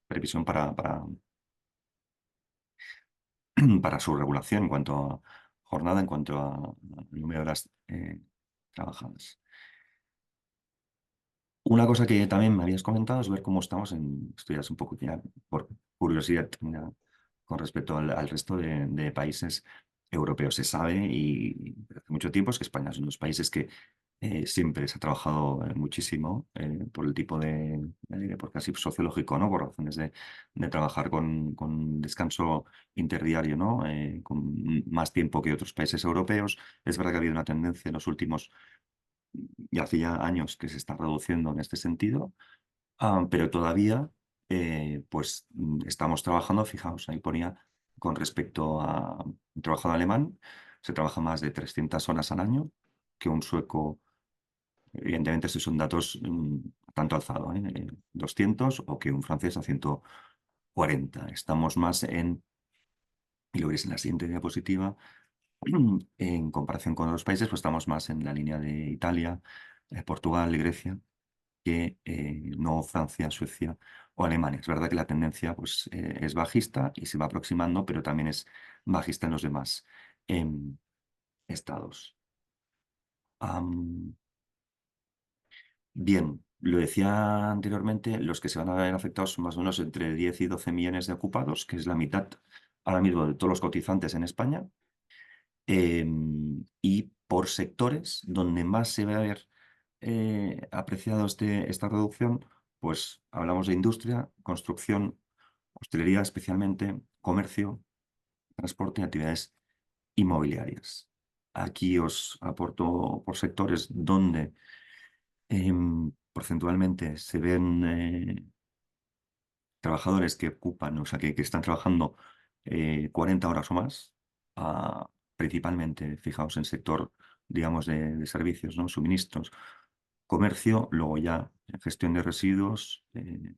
previsión para su regulación en cuanto a jornada, en cuanto a número de horas trabajadas. Una cosa que también me habías comentado es ver cómo estamos esto ya es un poco ya por curiosidad ya, con respecto al resto de países europeos. Se sabe y desde hace mucho tiempo es que España es uno de los países que siempre se ha trabajado muchísimo por el tipo por casi sociológico, ¿no? Por razones de trabajar con descanso interdiario, ¿no? Con más tiempo que otros países europeos. Es verdad que ha habido una tendencia en los últimos, y hace ya años que se está reduciendo en este sentido, pero todavía pues estamos trabajando, fijaos, ahí ponía con respecto a un trabajador alemán, se trabaja más de 300 horas al año que un sueco. Evidentemente, estos son datos tanto alzado, 200 o que un francés a 140. Estamos más en y lo veréis en la siguiente diapositiva, en comparación con otros países, pues estamos más en la línea de Italia, Portugal y Grecia, que no Francia, Suecia o Alemania. Es verdad que la tendencia pues, es bajista y se va aproximando, pero también es bajista en los demás estados. Bien, lo decía anteriormente, los que se van a ver afectados son más o menos entre 10 y 12 millones de ocupados, que es la mitad ahora mismo de todos los cotizantes en España. Y por sectores donde más se va a ver apreciado esta reducción, pues hablamos de industria, construcción, hostelería especialmente, comercio, transporte y actividades inmobiliarias. Aquí os aporto por sectores donde porcentualmente se ven trabajadores que ocupan, o sea, que están trabajando 40 horas o más, principalmente, fijaos, en sector, digamos, de servicios, ¿no? Suministros, comercio, luego ya gestión de residuos,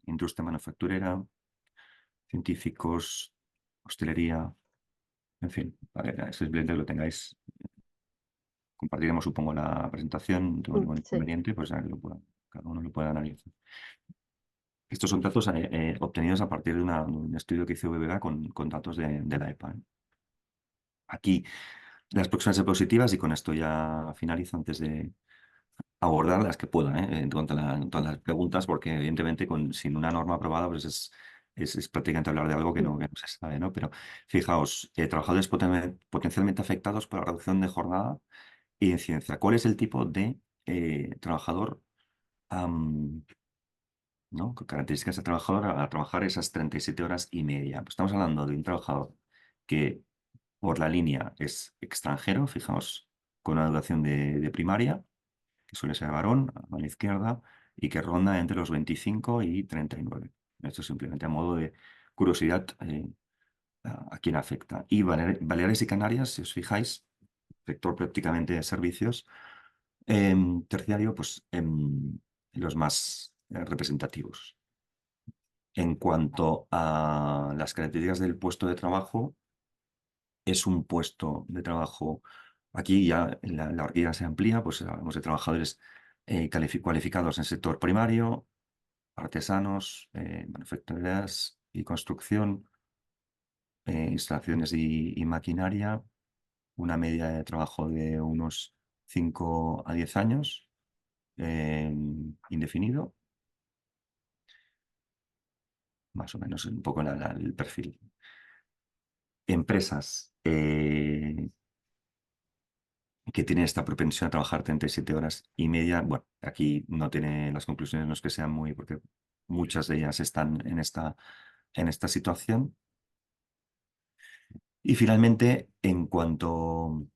industria manufacturera, científicos, hostelería, en fin, para que es simplemente que lo tengáis. Compartiremos, supongo, la presentación, no tengo ningún Sí. inconveniente, pues ya que cada uno lo pueda analizar. Estos son datos obtenidos a partir de un estudio que hizo BBVA con datos de la EPA. Aquí las próximas diapositivas, y con esto ya finalizo antes de abordar las que pueda, en cuanto a todas las preguntas, porque evidentemente sin una norma aprobada pues es prácticamente hablar de algo que no se sabe, ¿no? Pero fijaos, trabajadores potencialmente afectados por la reducción de jornada y incidencia. ¿Cuál es el tipo de trabajador? ¿No? Con características de trabajador a trabajar esas 37 horas y media. Pues estamos hablando de un trabajador que por la línea es extranjero, fijaos, con una educación de primaria, que suele ser varón, a la izquierda, y que ronda entre los 25 y 39. Esto simplemente a modo de curiosidad a quién afecta. Y Baleares y Canarias, si os fijáis, sector prácticamente de servicios, terciario, pues los más representativos. En cuanto a las características del puesto de trabajo, es un puesto de trabajo, aquí ya la horquilla se amplía, pues hablamos de trabajadores cualificados en el sector primario, artesanos, manufactureras y construcción, instalaciones y maquinaria, una media de trabajo de unos 5 a 10 años, indefinido, más o menos un poco el perfil. Empresas que tienen esta propensión a trabajar 37 horas y media. Bueno, aquí no tiene las conclusiones, no es que sean muy, porque muchas de ellas están en esta situación. Y finalmente, en cuanto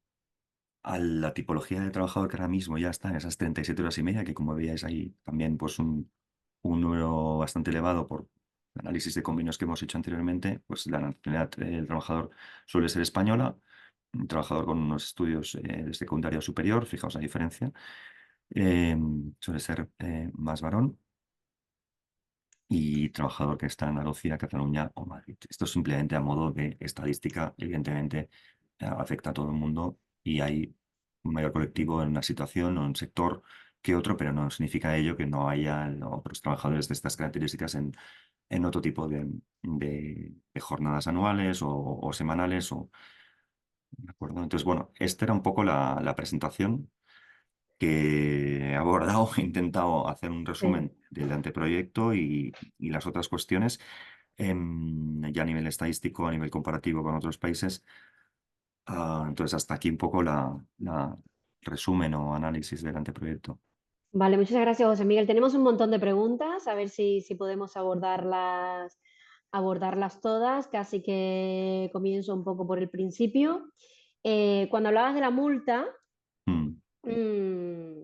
a la tipología de trabajador que ahora mismo ya está en esas 37 horas y media, que como veíais ahí también pues un número bastante elevado por análisis de convenios que hemos hecho anteriormente, pues la nacionalidad del trabajador suele ser española, un trabajador con unos estudios de secundaria o superior, fijaos la diferencia, suele ser más varón y trabajador que está en Andalucía, Cataluña o Madrid. Esto simplemente a modo de estadística, evidentemente afecta a todo el mundo y hay un mayor colectivo en una situación o en un sector que otro, pero no significa ello que no haya otros trabajadores de estas características en otro tipo de jornadas anuales o semanales. ¿De acuerdo? Entonces, bueno, esta era un poco la presentación que he abordado, he intentado hacer un Sí. resumen del anteproyecto y las otras cuestiones, ya a nivel estadístico, a nivel comparativo con otros países. Entonces, hasta aquí un poco la resumen o análisis del anteproyecto. Vale, muchas gracias, José Miguel. Tenemos un montón de preguntas, a ver si podemos abordarlas todas. Casi que comienzo un poco por el principio. Cuando hablabas de la multa, Mm, mm,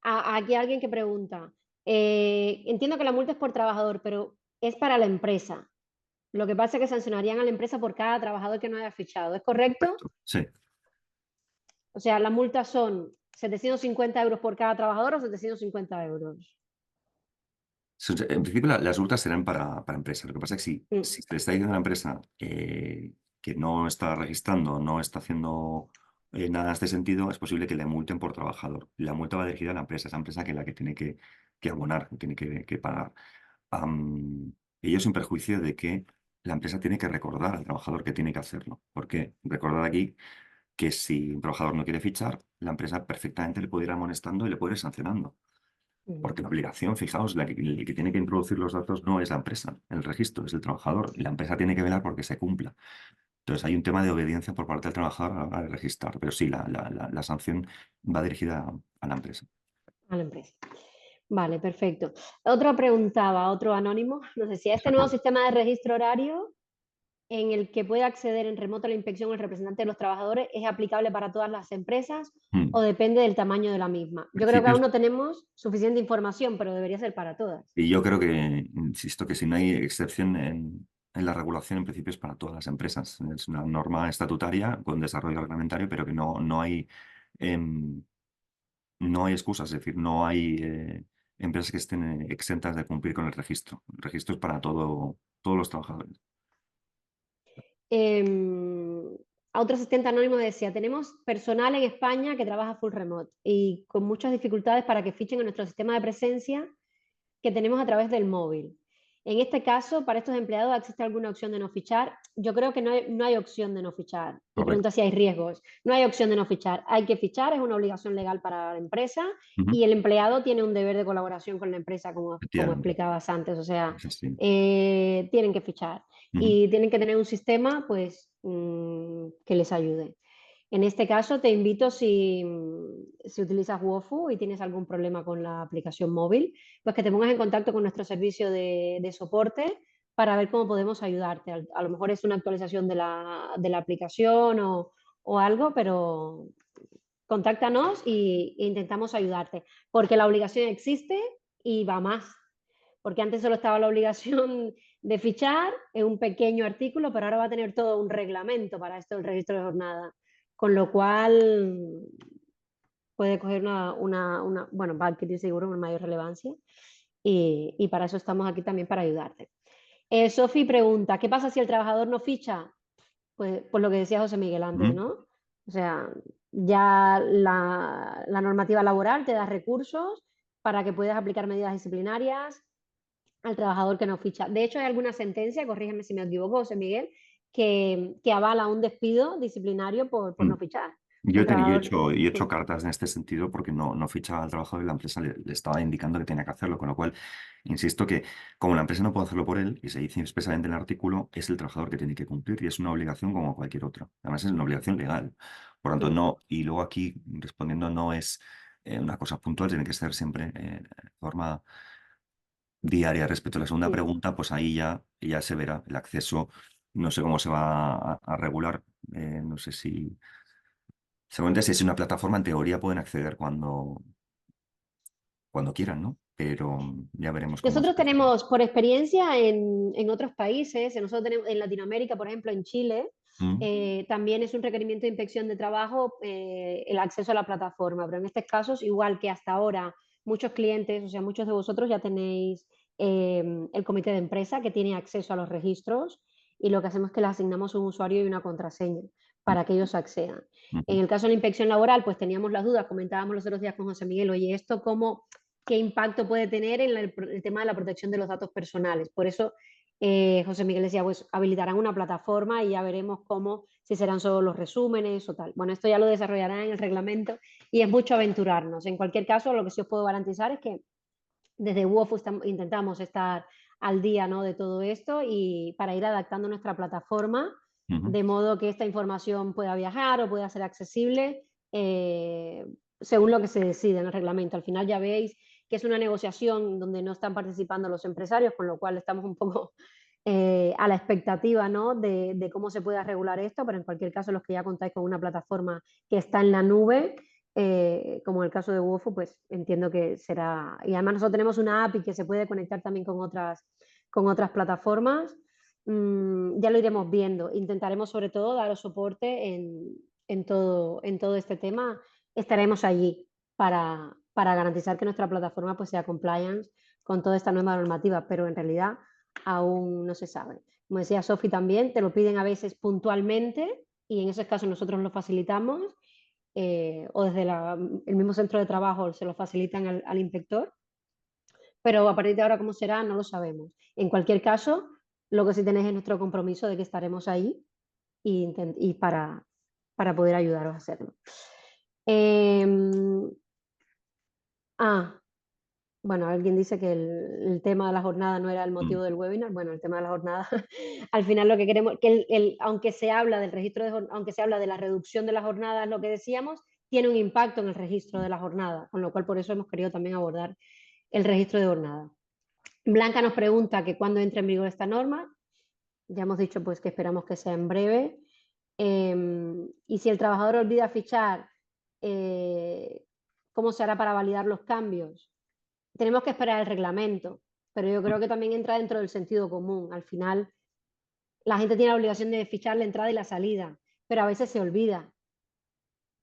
aquí hay alguien que pregunta, entiendo que la multa es por trabajador, pero es para la empresa. Lo que pasa es que sancionarían a la empresa por cada trabajador que no haya fichado, ¿es correcto? correcto. Sí. O sea, las multas son 750 euros por cada trabajador o 750 euros. En principio las multas serán para empresas. Lo que pasa es que Mm, si se le está diciendo a la empresa que no está registrando, no está haciendo nada en este sentido, es posible que le multen por trabajador. La multa va dirigida a la empresa, esa empresa que es la que tiene que abonar, que tiene que pagar. Ello sin perjuicio de que la empresa tiene que recordar al trabajador que tiene que hacerlo. Porque recordad aquí que si un trabajador no quiere fichar, la empresa perfectamente le puede ir amonestando y le puede ir sancionando. Ujú. Porque la obligación, fijaos, el que tiene que introducir los datos no es la empresa, el registro es el trabajador. Y la empresa tiene que velar porque se cumpla. Entonces hay un tema de obediencia por parte del trabajador a la hora de registrar, pero sí, la sanción va dirigida a la empresa. A la empresa. Vale, perfecto. Otro preguntaba, otro anónimo, nos decía, De ¿este nuevo acuerdo. sistema de registro horario en el que puede acceder en remoto a la inspección el representante de los trabajadores es aplicable para todas las empresas Mm. o depende del tamaño de la misma? Yo creo que aún Principios, no tenemos suficiente información, pero debería ser para todas. y yo creo que, insisto, que si no hay excepción en la regulación, en principio es para todas las empresas. Es una norma estatutaria con desarrollo reglamentario, pero que em, no hay excusas, es decir, no hay empresas que estén exentas de cumplir con el registro. El registro es para todos los trabajadores. Em, a otro asistente anónimo decía, tenemos personal en España que trabaja full remote y con muchas dificultades para que fichen en nuestro sistema de presencia que tenemos a través del móvil. En este caso, para estos empleados, ¿existe alguna opción de no fichar? Yo creo que no hay opción de no fichar. Y pregunta Correcto. si hay riesgos. No hay opción de no fichar. Hay que fichar, es una obligación legal para la empresa Ujú. y el empleado tiene un deber de colaboración con la empresa, como Efectivamente, explicabas antes. O sea, es así. tienen que fichar Ujú. y tienen que tener un sistema pues, que les ayude. En este caso, te invito, si utilizas Wofu y tienes algún problema con la aplicación móvil, pues que te pongas en contacto con nuestro servicio de soporte para ver cómo podemos ayudarte. A lo mejor es una actualización de la aplicación o algo, pero contáctanos e intentamos ayudarte, porque la obligación existe y va más. Porque antes solo estaba la obligación de fichar en un pequeño artículo, pero ahora va a tener todo un reglamento para esto del registro de jornada. Con lo cual puede coger bueno, va a adquirir seguro una mayor relevancia y para eso estamos aquí también para ayudarte. Sofi pregunta, ¿qué pasa si el trabajador no ficha? Pues lo que decía José Miguel antes, Ujú. ¿no? O sea, ya la normativa laboral te da recursos para que puedas aplicar medidas disciplinarias al trabajador que no ficha. De hecho, hay alguna sentencia, corrígeme si me equivoco, José Miguel, que avala un despido disciplinario por Mm. no fichar. Yo Un he, teni- yo he trabajador, hecho, yo he hecho sí, cartas en este sentido porque no fichaba al trabajador y la empresa le estaba indicando que tenía que hacerlo, con lo cual, insisto que como la empresa no puede hacerlo por él, y se dice expresamente en el artículo, es el trabajador que tiene que cumplir y es una obligación como cualquier otra. Además es una obligación legal. Por lo tanto, mm, no, y luego aquí respondiendo no es una cosa puntual, tiene que ser siempre de forma diaria. Respecto a la segunda sí. pregunta, pues ahí ya se verá el acceso, no sé cómo se va a regular, no sé si... Seguramente si es una plataforma, en teoría pueden acceder cuando quieran, ¿no? Pero ya veremos cómo se Nosotros hace. tenemos, por experiencia en otros países, nosotros tenemos en Latinoamérica, por ejemplo, en Chile, Mm, también es un requerimiento de inspección de trabajo el acceso a la plataforma, pero en estos casos, igual que hasta ahora, muchos clientes, o sea, muchos de vosotros ya tenéis el comité de empresa que tiene acceso a los registros y lo que hacemos es que les asignamos un usuario y una contraseña mm, para que ellos accedan. En ujú, el caso de la inspección laboral, pues teníamos las dudas, comentábamos los otros días con José Miguel, oye, ¿esto cómo, qué impacto puede tener en el tema de la protección de los datos personales? Por eso José Miguel decía, pues habilitarán una plataforma y ya veremos cómo, si serán solo los resúmenes o tal. Bueno, esto ya lo desarrollarán en el reglamento y es mucho aventurarnos. En cualquier caso, lo que sí os puedo garantizar es que desde WOFU intentamos estar al día, ¿no?, de todo esto y para ir adaptando nuestra plataforma ujú. de modo que esta información pueda viajar o pueda ser accesible según lo que se decide en el reglamento. Al final ya veis que es una negociación donde no están participando los empresarios, con lo cual estamos un poco a la expectativa, ¿no?, de cómo se pueda regular esto, pero en cualquier caso los que ya contáis con una plataforma que está en la nube, como en el caso de Wofu, pues entiendo que será. Y además nosotros tenemos una API que se puede conectar también con otras plataformas. Ya lo iremos viendo. Intentaremos sobre todo daros soporte en todo este tema. Estaremos allí para garantizar que nuestra plataforma pues, sea compliance con toda esta nueva normativa, pero en realidad aún no se sabe. como decía Sofi también, te lo piden a veces puntualmente y en esos casos nosotros lo facilitamos o desde el mismo centro de trabajo se lo facilitan al inspector, pero a partir de ahora cómo será no lo sabemos. En cualquier caso, lo que sí tenéis es nuestro compromiso de que estaremos ahí y para poder ayudaros a hacerlo. Em, ah, bueno, alguien dice que el tema de la jornada no era el Mm. motivo del webinar. Bueno, el tema de la jornada, al final lo que queremos, que aunque se habla del registro aunque se habla de la reducción de la jornada, lo que decíamos, tiene un impacto en el registro de la jornada, con lo cual por eso hemos querido también abordar el registro de jornada. Blanca nos pregunta que cuándo entra en vigor esta norma. Ya hemos dicho pues que esperamos que sea en breve. Y si el trabajador olvida fichar, ¿cómo se hará para validar los cambios? Tenemos que esperar el reglamento, pero yo creo que también entra dentro del sentido común. Al final, la gente tiene la obligación de fichar la entrada y la salida, pero a veces se olvida.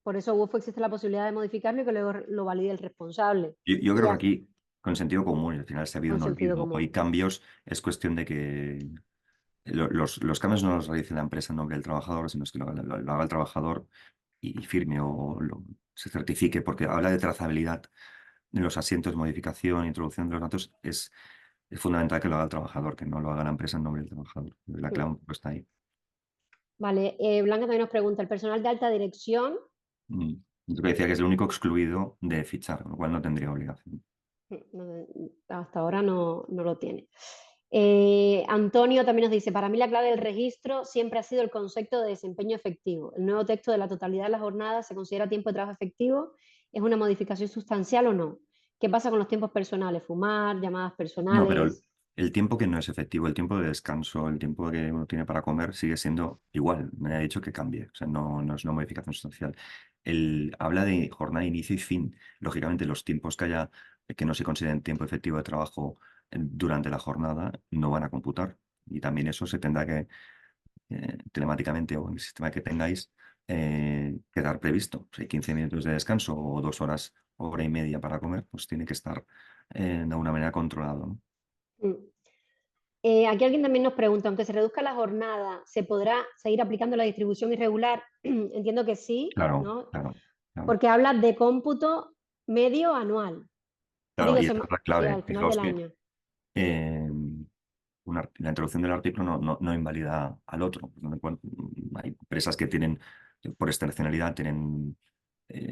Por eso UOFO existe la posibilidad de modificarlo y que luego lo valide el responsable. Yo Y creo que ya, aquí, con sentido común, y al final si ha habido con un sentido olvido o común. hay cambios, es cuestión de que los cambios no los realice la empresa en nombre del trabajador, sino es que lo haga el trabajador y firme se certifique, porque habla de trazabilidad en los asientos, modificación, introducción de los datos, es fundamental que lo haga el trabajador, que no lo haga la empresa en nombre del trabajador. La clave un poco está ahí. Vale, Blanca también nos pregunta, ¿el personal de alta dirección? Mm. Yo que decía que es el único excluido de fichar, con lo cual no tendría obligación. Hasta ahora no lo tiene. Antonio también nos dice, para mí la clave del registro siempre ha sido el concepto de desempeño efectivo. El nuevo texto de la totalidad de la jornada se considera tiempo de trabajo efectivo. ¿Es una modificación sustancial o no? ¿Qué pasa con los tiempos personales? Fumar, llamadas No, pero personales. el tiempo que no es efectivo, el tiempo de descanso, el tiempo que uno tiene para comer sigue siendo igual. Me ha dicho que cambie, o sea, no es una modificación sustancial. Habla de jornada de inicio y fin. Lógicamente, los tiempos que haya que no se consideren tiempo efectivo de trabajo durante la jornada no van a computar. Y también eso se tendrá que telemáticamente o en el sistema que tengáis quedar previsto. Si hay 15 minutos de descanso o 2 horas, hora y media para comer, pues tiene que estar de alguna manera controlado, ¿no? Mm. Aquí alguien también nos pregunta, aunque se reduzca la jornada, ¿se podrá seguir aplicando la distribución irregular? Entiendo que sí, Claro, ¿no? claro, claro. Porque habla de cómputo medio anual. Claro, Digo, y esa es la sí, clave. al final Fijaos del que año. eh, la introducción del artículo no invalida al otro. Hay empresas que tienen, por excepcionalidad, tienen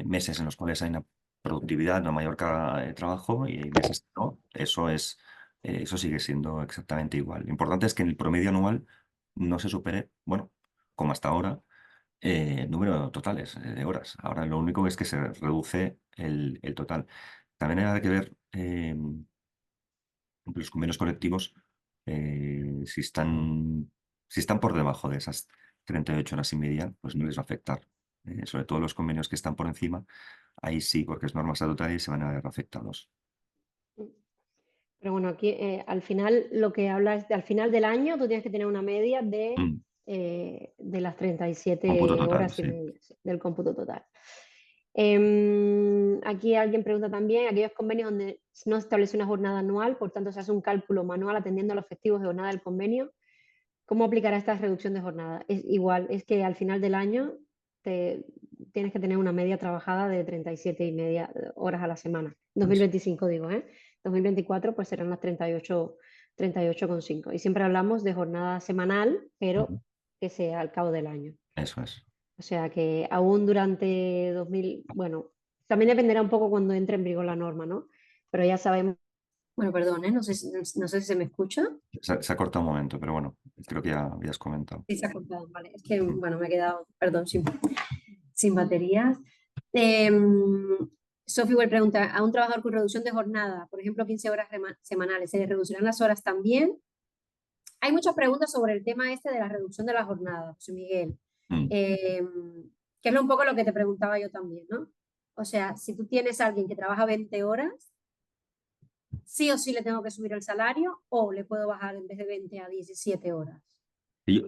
meses en los cuales hay una productividad, una mayor carga de trabajo y hay meses que no. Eso sigue siendo exactamente igual. Lo importante es que en el promedio anual no se supere, bueno, como hasta ahora, el número totales de horas. Ahora lo único es que se reduce el total. También hay que ver los convenios colectivos, si están por debajo de esas 38 horas y media, pues no les va a afectar. Sobre todo los convenios que están por encima, ahí sí, porque es norma estatutaria y se van a ver afectados. Pero bueno, aquí al final lo que habla es de al final del año tú tienes que tener una media Mm. de las Cómputo 37 total, horas y sí. media sí, del cómputo total. Aquí alguien pregunta también, aquellos convenios donde no se establece una jornada anual, por tanto se hace un cálculo manual atendiendo a los festivos de jornada del convenio, ¿cómo aplicará esta reducción de jornada? Es igual, es que al final del año te, tienes que tener una media trabajada de 37 y media horas a la semana. Pues, 2025 digo, ¿eh? 2024 pues serán las 38,5. Y siempre hablamos de jornada semanal, pero ujú, que sea al cabo del año. eso es. O sea que aún durante 2000, bueno, también dependerá un poco cuando entre en vigor la norma, ¿no? Pero ya sabemos. Bueno, perdón, ¿eh? No sé si se me escucha. Se ha cortado un momento, pero bueno, creo que ya habías comentado. Sí, se ha cortado, vale. Es que, Mm. bueno, me he quedado, perdón, sin baterías. Sophie igual pregunta, a un trabajador con reducción de jornada, por ejemplo, 15 horas semanales, ¿se le reducirán las horas también? Hay muchas preguntas sobre el tema este de la reducción de la jornada, José Miguel. Mm. Que es un poco lo que te preguntaba yo también, ¿no? O sea, si tú tienes a alguien que trabaja 20 horas, sí o sí le tengo que subir el salario o le puedo bajar en vez de 20 a 17 horas.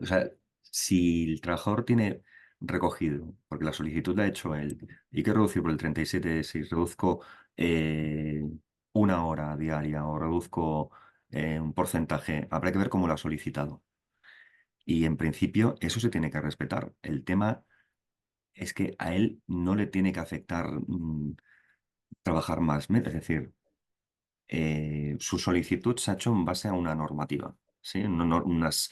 O sea, si el trabajador tiene recogido, porque la solicitud la ha hecho él, y que reducir por el 37, si reduzco 1 hora diaria o reduzco un porcentaje, habrá que ver cómo lo ha solicitado. Y en principio eso se tiene que respetar. El tema es que a él no le tiene que afectar trabajar más. Es decir, su solicitud se ha hecho en base a una normativa, ¿sí? Unas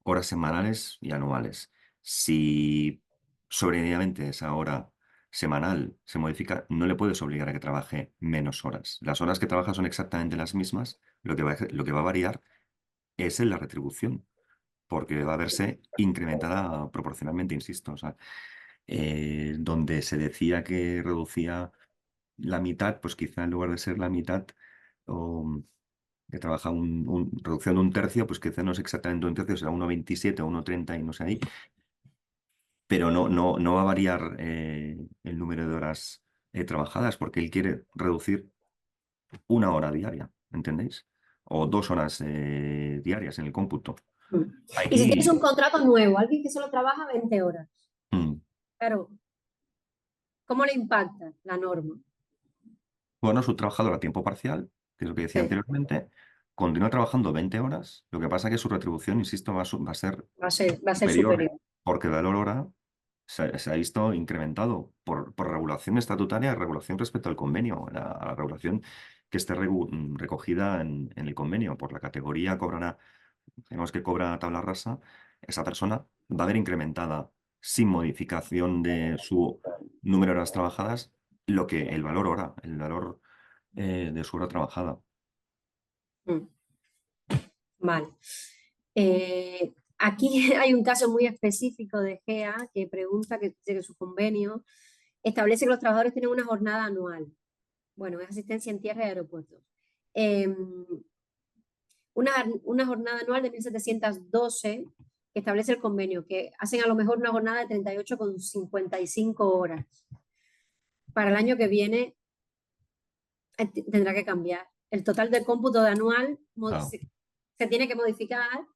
horas semanales y anuales. Si soberanamente esa hora semanal se modifica, no le puedes obligar a que trabaje menos horas. Las horas que trabaja son exactamente las mismas. Lo que va a variar es en la retribución, porque va a verse incrementada proporcionalmente, insisto. O sea, donde se decía que reducía la mitad, pues quizá en lugar de ser la mitad, o que trabaja reducción de un tercio, pues quizá no es exactamente un tercio, será 1,27 o 1,30 y no sé ahí, pero no va a variar el número de horas trabajadas, porque él quiere reducir una hora diaria, ¿entendéis? O 2 horas diarias en el cómputo. Mm. Y si tienes Aquí, un contrato nuevo, alguien que solo trabaja 20 horas, mm, claro, ¿cómo le impacta la norma? bueno, su trabajador a tiempo parcial, que es lo que decía Sí, anteriormente, continúa trabajando 20 horas, lo que pasa es que su retribución, insisto, va a ser va a ser superior, superior. porque el valor hora se ha visto incrementado por regulación estatutaria, regulación respecto al convenio, a la regulación que esté recogida en el convenio. Por la categoría cobrará, tenemos que cobra tabla rasa, esa persona va a ver incrementada sin modificación de su número de horas trabajadas, lo que el valor hora, el valor de su hora trabajada. Mm, vale. Aquí hay un caso muy específico de GEA que pregunta que, dice que su convenio establece que los trabajadores tienen una jornada anual. Bueno, es asistencia en tierra y aeropuertos. Em, una jornada anual de 1.712 que establece el convenio, que hacen a lo mejor una jornada de 38,55 horas. Para el año que viene tendrá que cambiar. El total del cómputo de anual Claro. se tiene que modificar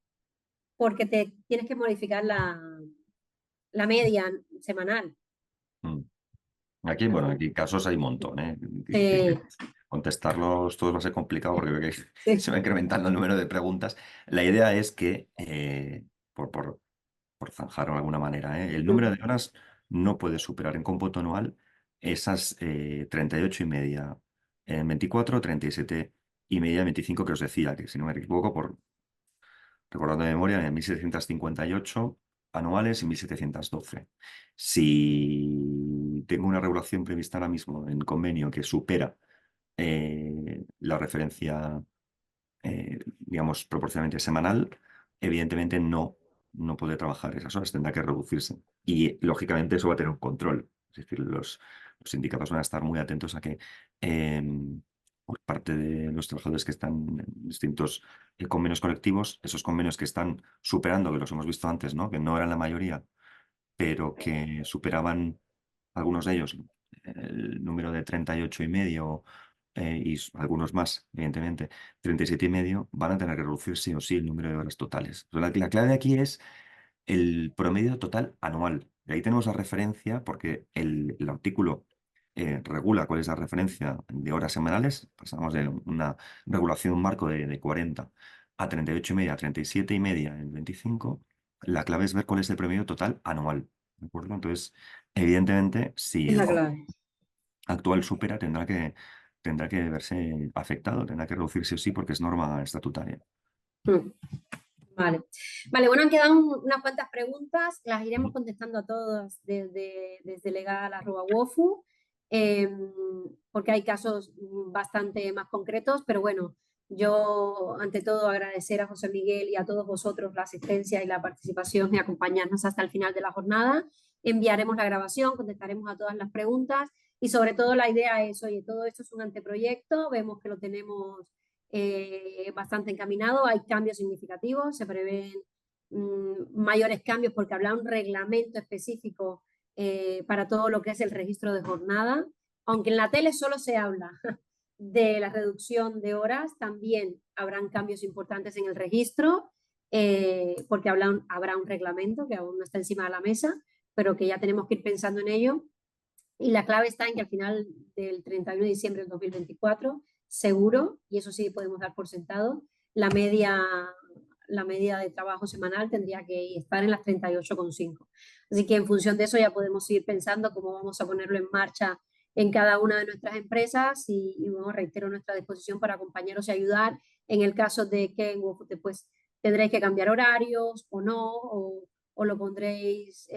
porque te tienes que modificar la media semanal. Mm. Aquí, bueno, aquí casos hay un montón, ¿eh? Eh, Contestarlos todos va a ser complicado porque veo que sí. se va incrementando el número de preguntas. La idea es que, por zanjarlo de alguna manera, el número de horas no puede superar en cómputo anual esas 38,5 en 24, 37,5 en 25 que os decía, que si no me equivoco, recordando de memoria, en 1.758 anuales y 1.712. Si tengo una regulación prevista ahora mismo en convenio que supera la referencia, digamos, proporcionalmente semanal, evidentemente no puede trabajar esas horas, tendrá que reducirse. Y lógicamente eso va a tener un control. Es decir, los sindicatos van a estar muy atentos a que por parte de los trabajadores que están en distintos convenios colectivos, esos convenios que están superando, que los hemos visto antes, ¿no? Que no eran la mayoría, pero que superaban algunos de ellos el número de 38,5 algunos más, evidentemente, 37,5, van a tener que reducir sí o sí el número de horas totales. Pero la clave de aquí es el promedio total anual. De ahí tenemos la referencia, porque el artículo regula cuál es la referencia de horas semanales. Pasamos de una regulación, un marco de 40 a 38,5, a 37,5 en 25. La clave es ver cuál es el promedio total anual. ¿De acuerdo? Entonces, evidentemente, si Es el la clave. actual supera, tendrá que verse afectado, tendrá que reducir sí o sí porque es norma estatutaria. Mm. Vale. Vale, bueno, han quedado unas cuantas preguntas, las iremos Ujú. contestando a todas desde legal@wofu, porque hay casos bastante más concretos, pero bueno, yo ante todo agradecer a José Miguel y a todos vosotros la asistencia y la participación y acompañarnos hasta el final de la jornada. Enviaremos la grabación, contestaremos a todas las preguntas y sobre todo la idea es, oye, todo esto es un anteproyecto, vemos que lo tenemos bastante encaminado, hay cambios significativos, se prevén mayores cambios porque habrá un reglamento específico para todo lo que es el registro de jornada, aunque en la tele solo se habla de la reducción de horas, también habrán cambios importantes en el registro, porque habrá un reglamento que aún no está encima de la mesa, pero que ya tenemos que ir pensando en ello. Y la clave está en que al final del 31 de diciembre del 2024, seguro, y eso sí podemos dar por sentado, la media la media de trabajo semanal tendría que estar en las 38,5. Así que en función de eso ya podemos ir pensando cómo vamos a ponerlo en marcha en cada una de nuestras empresas y bueno, reitero nuestra disposición para acompañaros y ayudar en el caso de que en WOFU después tendréis que cambiar horarios o no, o lo pondréis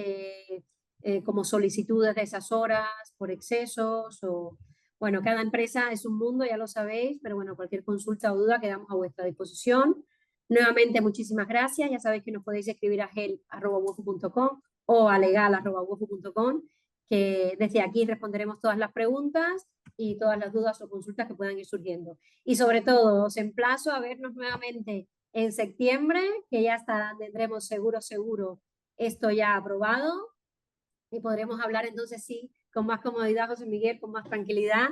como solicitudes de esas horas por excesos o... Bueno, cada empresa es un mundo, ya lo sabéis, pero bueno, cualquier consulta o duda quedamos a vuestra disposición. Nuevamente, muchísimas gracias. Ya sabéis que nos podéis escribir a help@wofu.com o a legal@wofu.com, que desde aquí responderemos todas las preguntas y todas las dudas o consultas que puedan ir surgiendo. Y sobre todo, os emplazo a vernos nuevamente en septiembre, que ya tendremos seguro esto ya aprobado y podremos hablar entonces sí con más comodidad, José Miguel, con más tranquilidad,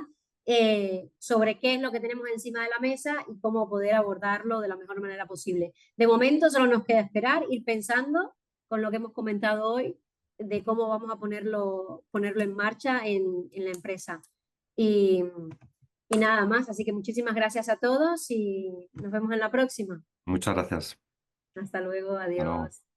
sobre qué es lo que tenemos encima de la mesa y cómo poder abordarlo de la mejor manera posible. De momento solo nos queda esperar, ir pensando con lo que hemos comentado hoy, de cómo vamos a ponerlo en marcha en la empresa. Y nada más, así que muchísimas gracias a todos y nos vemos en la próxima. Muchas gracias. Hasta luego, Hasta luego. adiós.